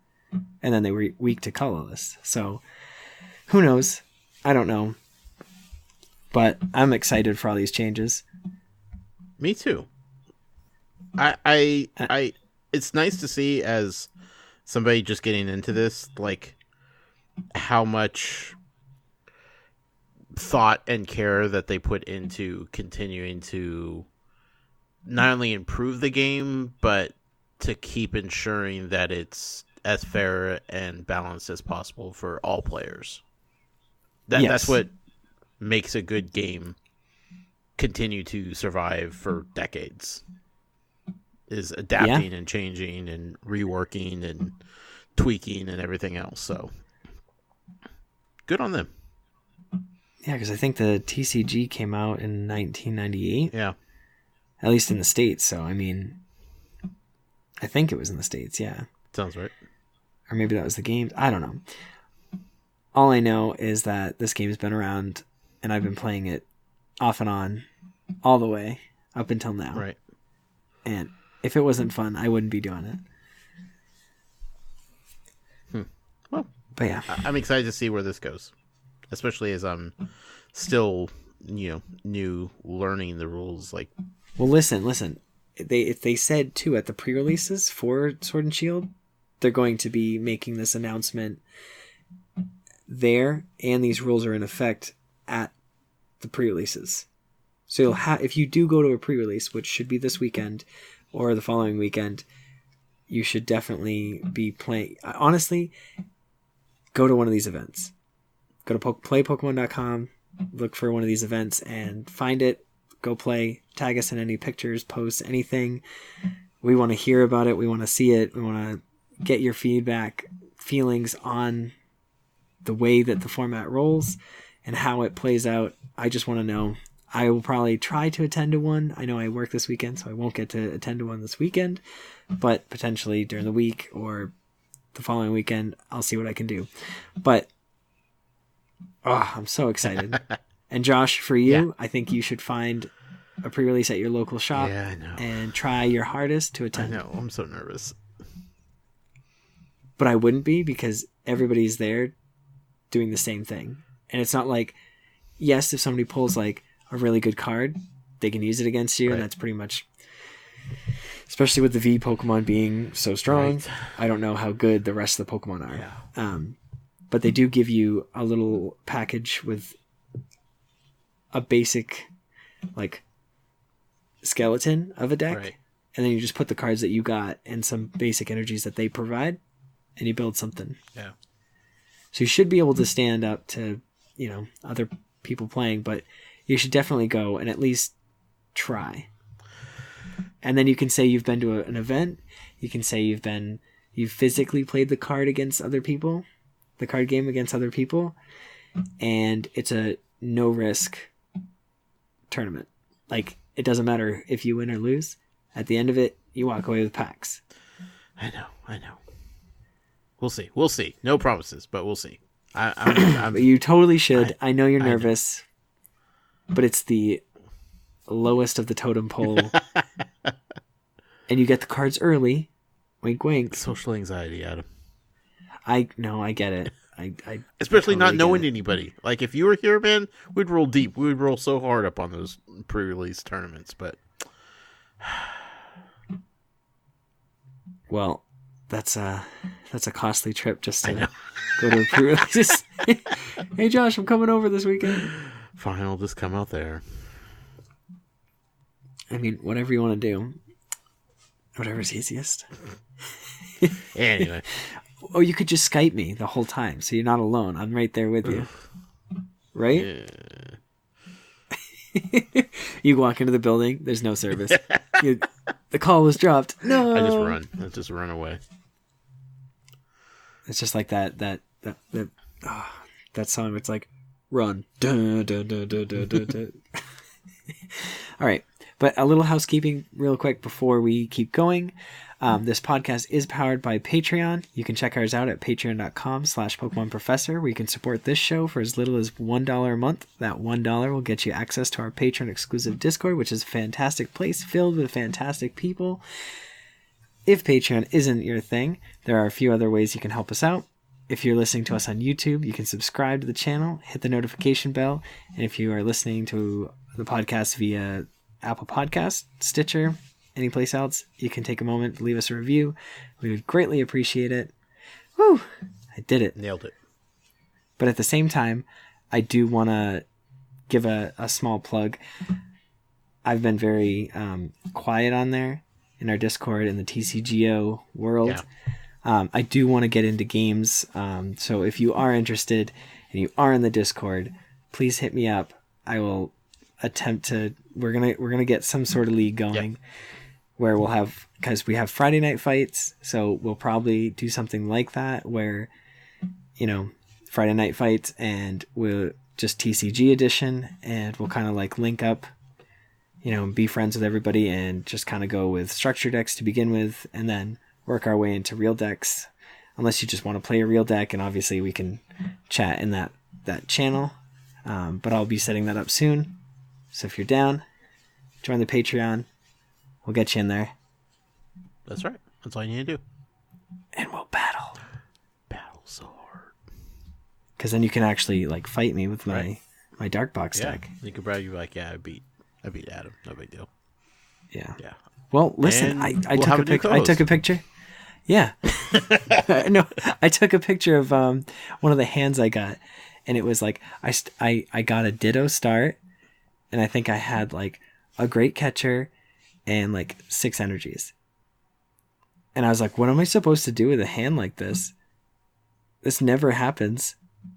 And then they were weak to colorless. So who knows? I don't know. But I'm excited for all these changes. Me too. I it's nice to see as somebody just getting into this, like how much thought and care that they put into continuing to not only improve the game, but to keep ensuring that it's as fair and balanced as possible for all players. That's what makes a good game continue to survive for decades, is adapting and changing and reworking and tweaking and everything else. So good on them. Yeah, because I think the TCG came out in 1998. Yeah. At least in the States. So, I mean, I think it was in the States, yeah. Sounds right. Or maybe that was the game. I don't know. All I know is that this game's been around and I've been playing it off and on all the way up until now. Right. And if it wasn't fun, I wouldn't be doing it. Well, but yeah. I'm excited to see where this goes, especially as I'm still, new learning the rules. Like, well, listen. If they said too at the pre-releases for Sword and Shield, they're going to be making this announcement there, and these rules are in effect at the pre-releases. So you'll if you do go to a pre-release, which should be this weekend or the following weekend, you should definitely be playing. Honestly, go to one of these events. Go to playpokemon.com, look for one of these events and find it. Go play. Tag us in any pictures, posts, anything. We want to hear about it. We want to see it. We want to get your feedback, feelings on the way that the format rolls and how it plays out. I just want to know. I will probably try to attend to one. I know I work this weekend, so I won't get to attend to one this weekend, but potentially during the week or the following weekend, I'll see what I can do. But Oh, I'm so excited. And Josh, for you, I think you should find a pre-release at your local shop and try your hardest to attend. I know. I'm so nervous. But I wouldn't be, because everybody's there doing the same thing. And it's not like, yes, if somebody pulls like a really good card, they can use it against you. Right. And that's pretty much, especially with the V Pokemon being so strong. Right. I don't know how good the rest of the Pokemon are. Yeah. But they do give you a little package with a basic like skeleton of a deck. Right. And then you just put the cards that you got and some basic energies that they provide, and you build something. Yeah. So you should be able to stand up to, other people playing, but you should definitely go and at least try. And then you can say you've been to an event. You can say you've physically played the card against other people, the card game against other people, and it's a no risk tournament. Like, it doesn't matter if you win or lose. At the end of it, you walk away with packs. I know. We'll see. No promises, but we'll see. I'm you totally should. I know you're nervous, but it's the lowest of the totem pole. And you get the cards early. Wink, wink. Social anxiety, Adam. I get it. I especially totally not knowing anybody. Like, if you were here, man, we'd roll deep. We'd roll so hard up on those pre-release tournaments, but well, that's a costly trip just to go to a pre-release. Hey, Josh, I'm coming over this weekend. Fine, I'll just come out there. I mean, whatever you want to do. Whatever's easiest. Anyway. Oh, you could just Skype me the whole time, so you're not alone. I'm right there with you. Right? Yeah. You walk into the building, there's no service. The call was dropped. No. I just run away. It's just like that song. It's like, run. Dun, dun, dun, dun, dun, dun, dun. All right. But a little housekeeping real quick before we keep going. This podcast is powered by Patreon. You can check ours out at patreon.com/PokemonProfessor, where you can support this show for as little as $1 a month. That $1 will get you access to our Patreon exclusive Discord, which is a fantastic place filled with fantastic people. If Patreon isn't your thing, there are a few other ways you can help us out. If you're listening to us on YouTube, you can subscribe to the channel, hit the notification bell, and if you are listening to the podcast via Apple Podcasts, Stitcher, anyplace else, you can take a moment to leave us a review. We would greatly appreciate it. Woo! I did it. Nailed it. But at the same time, I do want to give a small plug. I've been very quiet on there in our Discord in the TCGO world. Yeah. I do want to get into games. So if you are interested and you are in the Discord, please hit me up. I will attempt to. We're gonna get some sort of league going. Where we'll have, because we have Friday night fights, so we'll probably do something like that where, Friday night fights and we'll just TCG edition, and we'll kind of like link up, be friends with everybody and just kind of go with structure decks to begin with, and then work our way into real decks, unless you just want to play a real deck, and obviously we can chat in that channel, but I'll be setting that up soon. So if you're down, join the Patreon. We'll get you in there. That's right. That's all you need to do. And we'll battle. Battle so hard. Because then you can actually fight me with my Dark Box deck. You could probably be like, I beat Adam. No big deal. Yeah. Well, listen, I took a picture. Yeah. No, I took a picture of one of the hands I got, and it was like I got a Ditto start, and I think I had a great catcher and 6 energies. And I was like, what am I supposed to do with a hand like this? This never happens.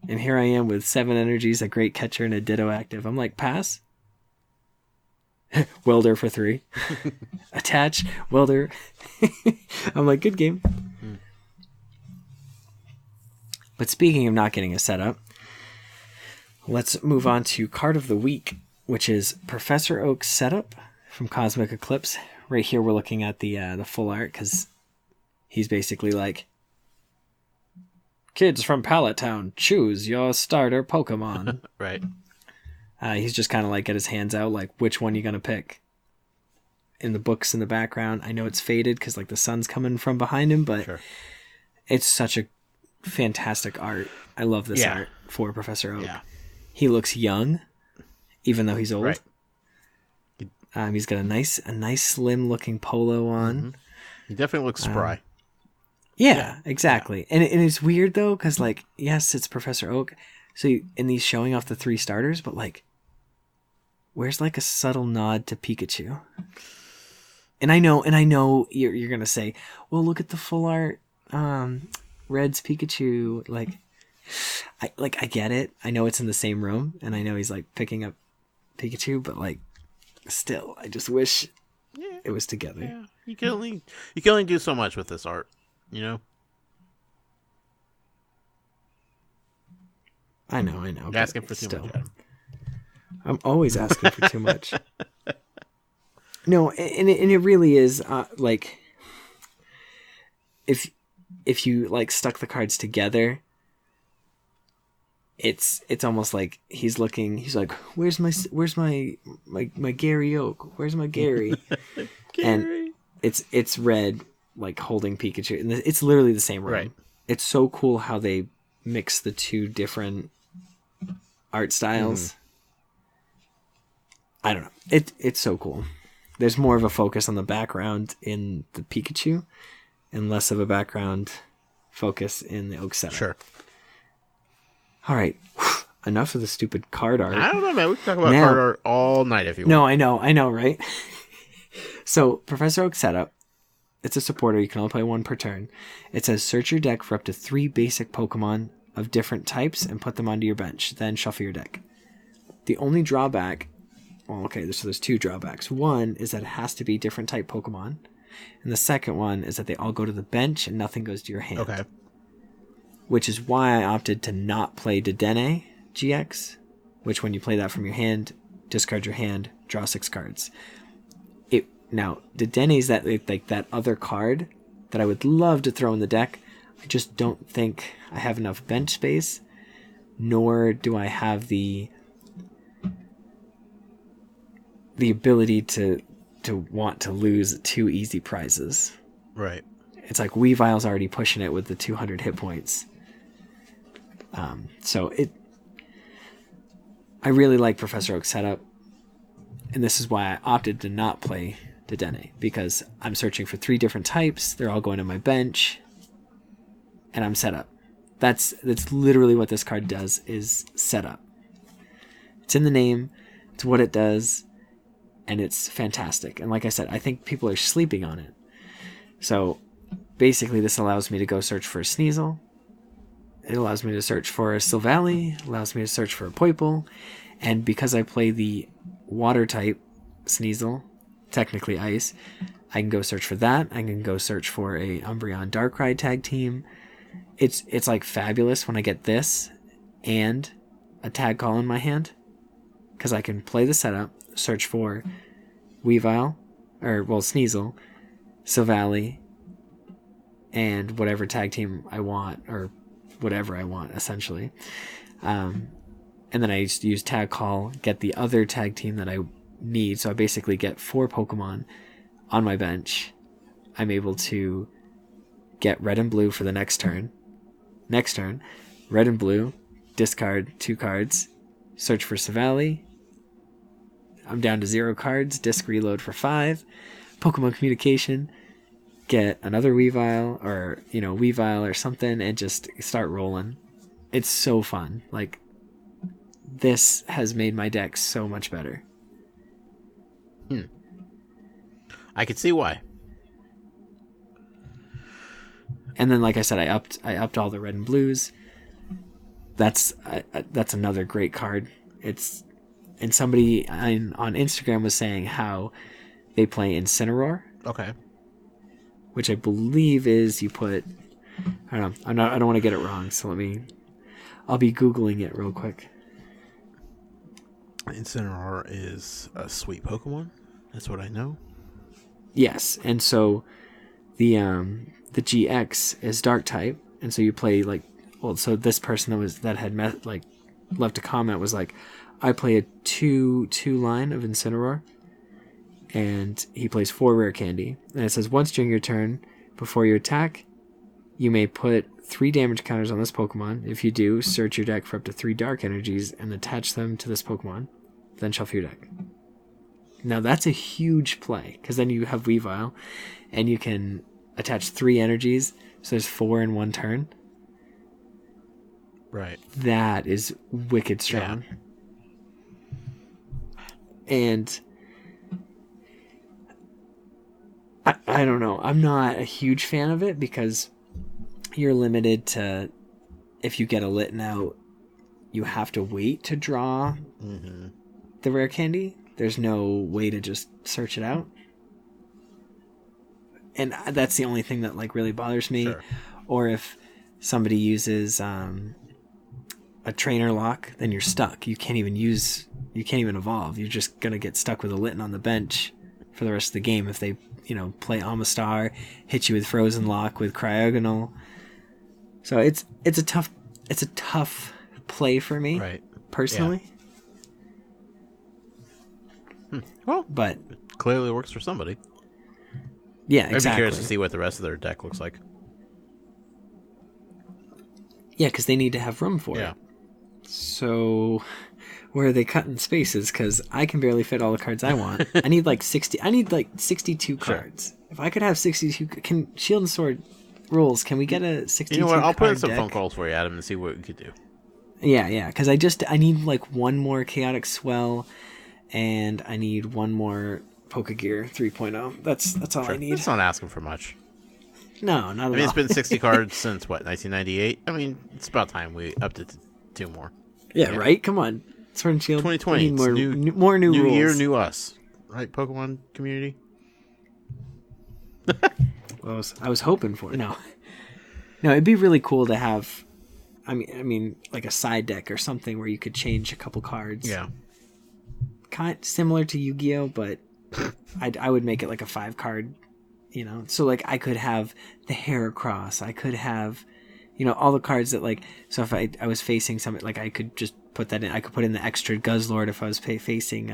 And here I am with 7 energies, a great catcher, and a Ditto active. I'm like, pass? Welder for 3. Attach, Welder. I'm like, good game. But speaking of not getting a setup, let's move on to card of the week, which is Professor Oak's setup from Cosmic Eclipse. Right here we're looking at the full art, because he's basically Kids from Pallet Town, choose your starter Pokemon. Right. He's just kind of like got his hands out, like, which one you gonna pick? In the books in the background, I know it's faded because like the sun's coming from behind him, but it's such a fantastic art. I love this art for Professor Oak. Yeah. He looks young, even though he's old. Right. He's got a nice slim looking polo on. Mm-hmm. He definitely looks spry. Yeah, exactly. Yeah. And it's weird though, because like, yes, it's Professor Oak. So and he's showing off the 3 starters, but like, where's like a subtle nod to Pikachu? And I know you're gonna say, well, look at the full art, Red's Pikachu. I get it. I know it's in the same room, and I know he's like picking up Pikachu, but like, still, I just wish it was together. Yeah. You can only do so much with this art, you know. I know. You're asking for too much. Adam. I'm always asking for too much. No, and it really is like if you like stuck the cards together, it's almost like he's like, where's my Gary Oak? Where's my Gary? And it's Red like holding Pikachu, and it's literally the same room. Right. It's so cool how they mix the 2 different art styles. I don't know. It's so cool. There's more of a focus on the background in the Pikachu and less of a background focus in the Oak setup. Sure. All right. Enough of the stupid card art. I don't know, man. We can talk about card art all night if you want. No, I know, right? So, Professor Oak setup. It's a supporter. You can only play 1 per turn. It says search your deck for up to 3 basic Pokemon of different types and put them onto your bench. Then shuffle your deck. The only drawback... Well, okay, so there's 2 drawbacks. One is that it has to be different type Pokemon. And the second one is that they all go to the bench and nothing goes to your hand. Okay. Which is why I opted to not play Dedenne GX, which when you play that from your hand, discard your hand, draw 6 cards. Now, Dedenne is that like that other card that I would love to throw in the deck. I just don't think I have enough bench space, nor do I have the ability to want to lose 2 easy prizes. Right. It's like Weavile's already pushing it with the 200 hit points. I really like Professor Oak's setup, and this is why I opted to not play Dedenne, because I'm searching for 3 different types. They're all going to my bench, and I'm set up. That's literally what this card does, is set up. It's in the name. It's what it does. And it's fantastic. And like I said, I think people are sleeping on it. So basically this allows me to go search for a Sneasel. It allows me to search for a Silvally. It allows me to search for a Poipole. And because I play the water type Sneasel, technically ice, I can go search for that. I can go search for a Umbreon Darkrai tag team. It's like fabulous when I get this and a tag call in my hand, because I can play the setup, search for Weavile, Sneasel, Silvally, and whatever tag team I want, or whatever I want, essentially. And then I just use tag call, get the other tag team that I need. So I basically get 4 Pokemon on my bench. I'm able to get red and blue for the next turn. Next turn, red and blue, discard 2 cards, search for Silvally. I'm down to 0 cards, disc reload for 5. Pokemon Communication, get another Weavile or something, and just start rolling. It's so fun. Like, this has made my deck so much better. I could see why. And then, like I said, I upped all the red and blues. That's another great card. And somebody on Instagram was saying how they play Incineroar. Okay. Which I believe is you put... I don't know. I don't want to get it wrong, so I'll be Googling it real quick. Incineroar is a sweet Pokemon. That's what I know. Yes, and so the GX is Dark type, and so you play like well, so this person that had left a comment was like, I play a 2/2 line of Incineroar, and he plays 4 rare candy. And it says, once during your turn, before you attack, you may put 3 damage counters on this Pokemon. If you do, search your deck for up to 3 dark energies and attach them to this Pokemon. Then shuffle your deck. Now that's a huge play, because then you have Weavile, and you can attach 3 energies, so there's 4 in one turn. Right. That is wicked strong. Yeah. And I don't know. I'm not a huge fan of it because you're limited to, if you get a Litten out, you have to wait to draw the rare candy. There's no way to just search it out. And that's the only thing that like really bothers me. Sure. Or if somebody uses a trainer lock, then you're stuck. You can't even evolve. You're just going to get stuck with a Litten on the bench for the rest of the game if they, play Amistar, hit you with Frozen Lock with Cryogonal. So it's a tough play for me, right? Personally. Yeah. Well, but it clearly works for somebody. Yeah, exactly. I'd be curious to see what the rest of their deck looks like. Yeah, because they need to have room for it. So where are they cutting spaces? Because I can barely fit all the cards I want. I need like 60. I need like 62 cards. If I could have 62, can Shield and Sword rules? Can we get a 62? You know what? I'll put in some phone calls for you, Adam, and see what we could do. Yeah. Because I need like one more Chaotic Swell, and I need one more Pokegear 3.0. That's all I need. That's not asking for much. No, not at all. It's been 60 cards since, 1998? I mean, it's about time we upped it to 2 more. Yeah, right? Come on. Sword and Shield. 2020. More new rules. New year, new us. Right, Pokemon community? Well, I was hoping for it. No, it'd be really cool to have, I mean, like a side deck or something where you could change a couple cards. Yeah. Kind similar to Yu-Gi-Oh, but I would make it like a 5-card, so like I could have the Heracross, I could have, all the cards that like, so if I was facing something, like I could just put that in, I could put in the extra Guzzlord if I was facing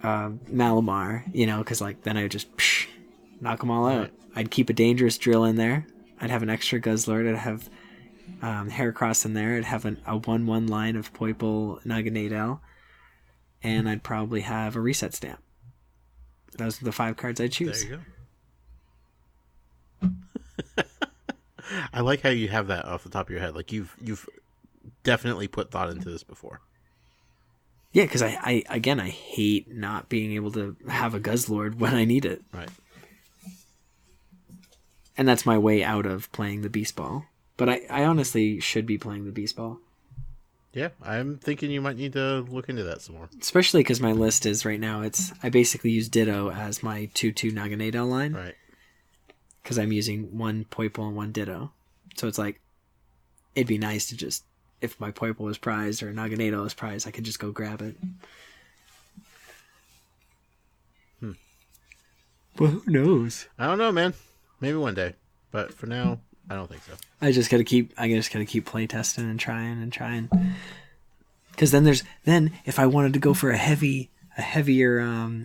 Malamar, because like then I would just knock them all out. Right. I'd keep a Dangerous Drill in there. I'd have an extra Guzzlord. I'd have Heracross in there. I'd have a 1/1 line of Poiple, Naganadel, and I'd probably have a Reset Stamp. Those are the 5 cards I'd choose. There you go. I like how you have that off the top of your head. Like you've definitely put thought into this before. Yeah, because I hate not being able to have a Guzzlord when I need it. Right. And that's my way out of playing the Beast Ball. But I honestly should be playing the Beast Ball. Yeah, I'm thinking you might need to look into that some more. Especially because my list is right now, I basically use Ditto as my 2/2 Naganadel line. Right. Because I'm using 1 Poiple and 1 Ditto. So it's like, it'd be nice to just, if my Poiple was prized or Naganadel was prized, I could just go grab it. Well, who knows? I don't know, man. Maybe one day. But for now, I don't think so. I just gotta keep play testing and trying. Because then if I wanted to go for a heavier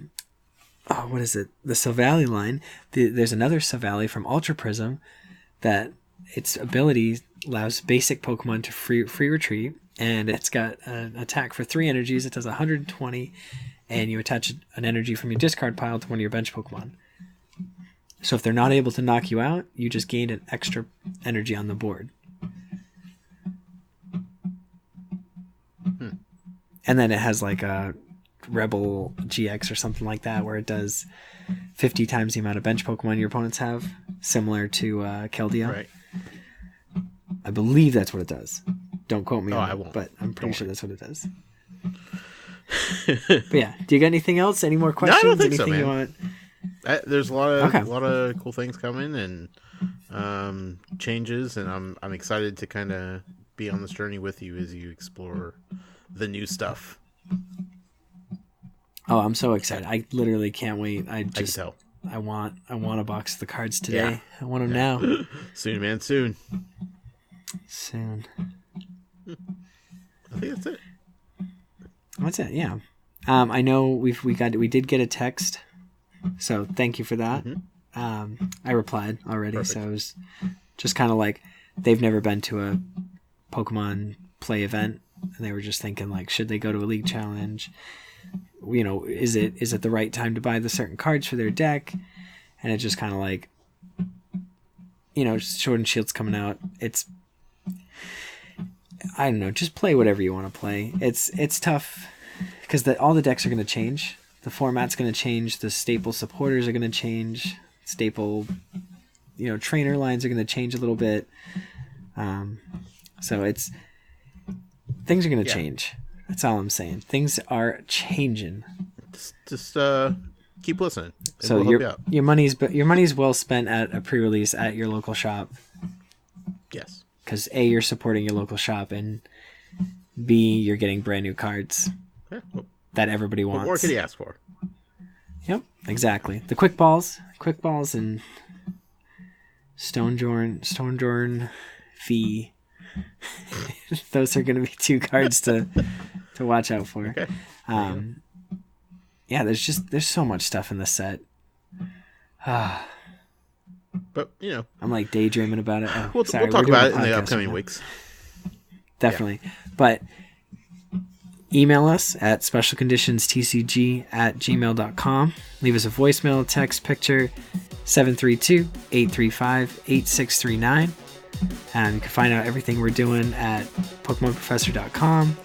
what is it? The Silvally line. There's another Silvally from Ultra Prism that its ability allows basic Pokemon to free retreat, and it's got an attack for 3 energies. It does 120, and you attach an energy from your discard pile to one of your bench Pokemon. So if they're not able to knock you out, you just gained an extra energy on the board. And then it has like a Rebel GX or something like that, where it does 50 times the amount of bench Pokemon your opponents have, similar to Keldeo. Right. I believe that's what it does. Don't quote me on I it, wont. but I'm pretty sure that's what it does. But yeah, do you got anything else? Any more questions? No, I don't think anything so, man. You want? There's a lot of cool things coming and changes, and I'm excited to kind of be on this journey with you as you explore the new stuff. Oh, I'm so excited! I literally can't wait. I can tell. I want a box of the cards today. Yeah. I want them now. Soon, man. Soon. soon. I think that's it. That's it. Yeah. I know we did get a text, so thank you for that. Mm-hmm. I replied already. Perfect. So it was just kind of like they've never been to a Pokemon play event, and they were just thinking like, should they go to a league challenge? You know, is it the right time to buy the certain cards for their deck? And it's just kind of like, you know, Sword and Shield's coming out. It's, I don't know, just play whatever you want to play. It's tough because all the decks are going to change. The format's going to change. The staple supporters are going to change. Staple, you know, trainer lines are going to change a little bit. So things are going to change. That's all I'm saying. Things are changing. Just keep listening. So we'll help you out. your money's well spent at a pre-release at your local shop. Yes. Because A, you're supporting your local shop, and B, you're getting brand new cards that everybody wants. What more could he ask for? Yep, exactly. The quick balls and Stonejorn Fee. Those are going to be two cards to watch out for. Okay. Yeah, there's so much stuff in the set. But, you know, I'm like daydreaming about it. Oh, we'll talk about it in the upcoming weeks. Definitely. Yeah. But email us at specialconditionstcg@gmail.com. Leave us a voicemail, text, picture, 732-835-8639. And you can find out everything we're doing at PokemonProfessor.com.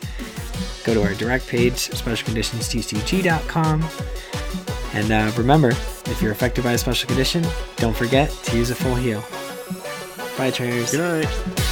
Go to our direct page, specialconditionstcg.com. And remember, if you're affected by a special condition, don't forget to use a full heal. Bye, trainers. Good night.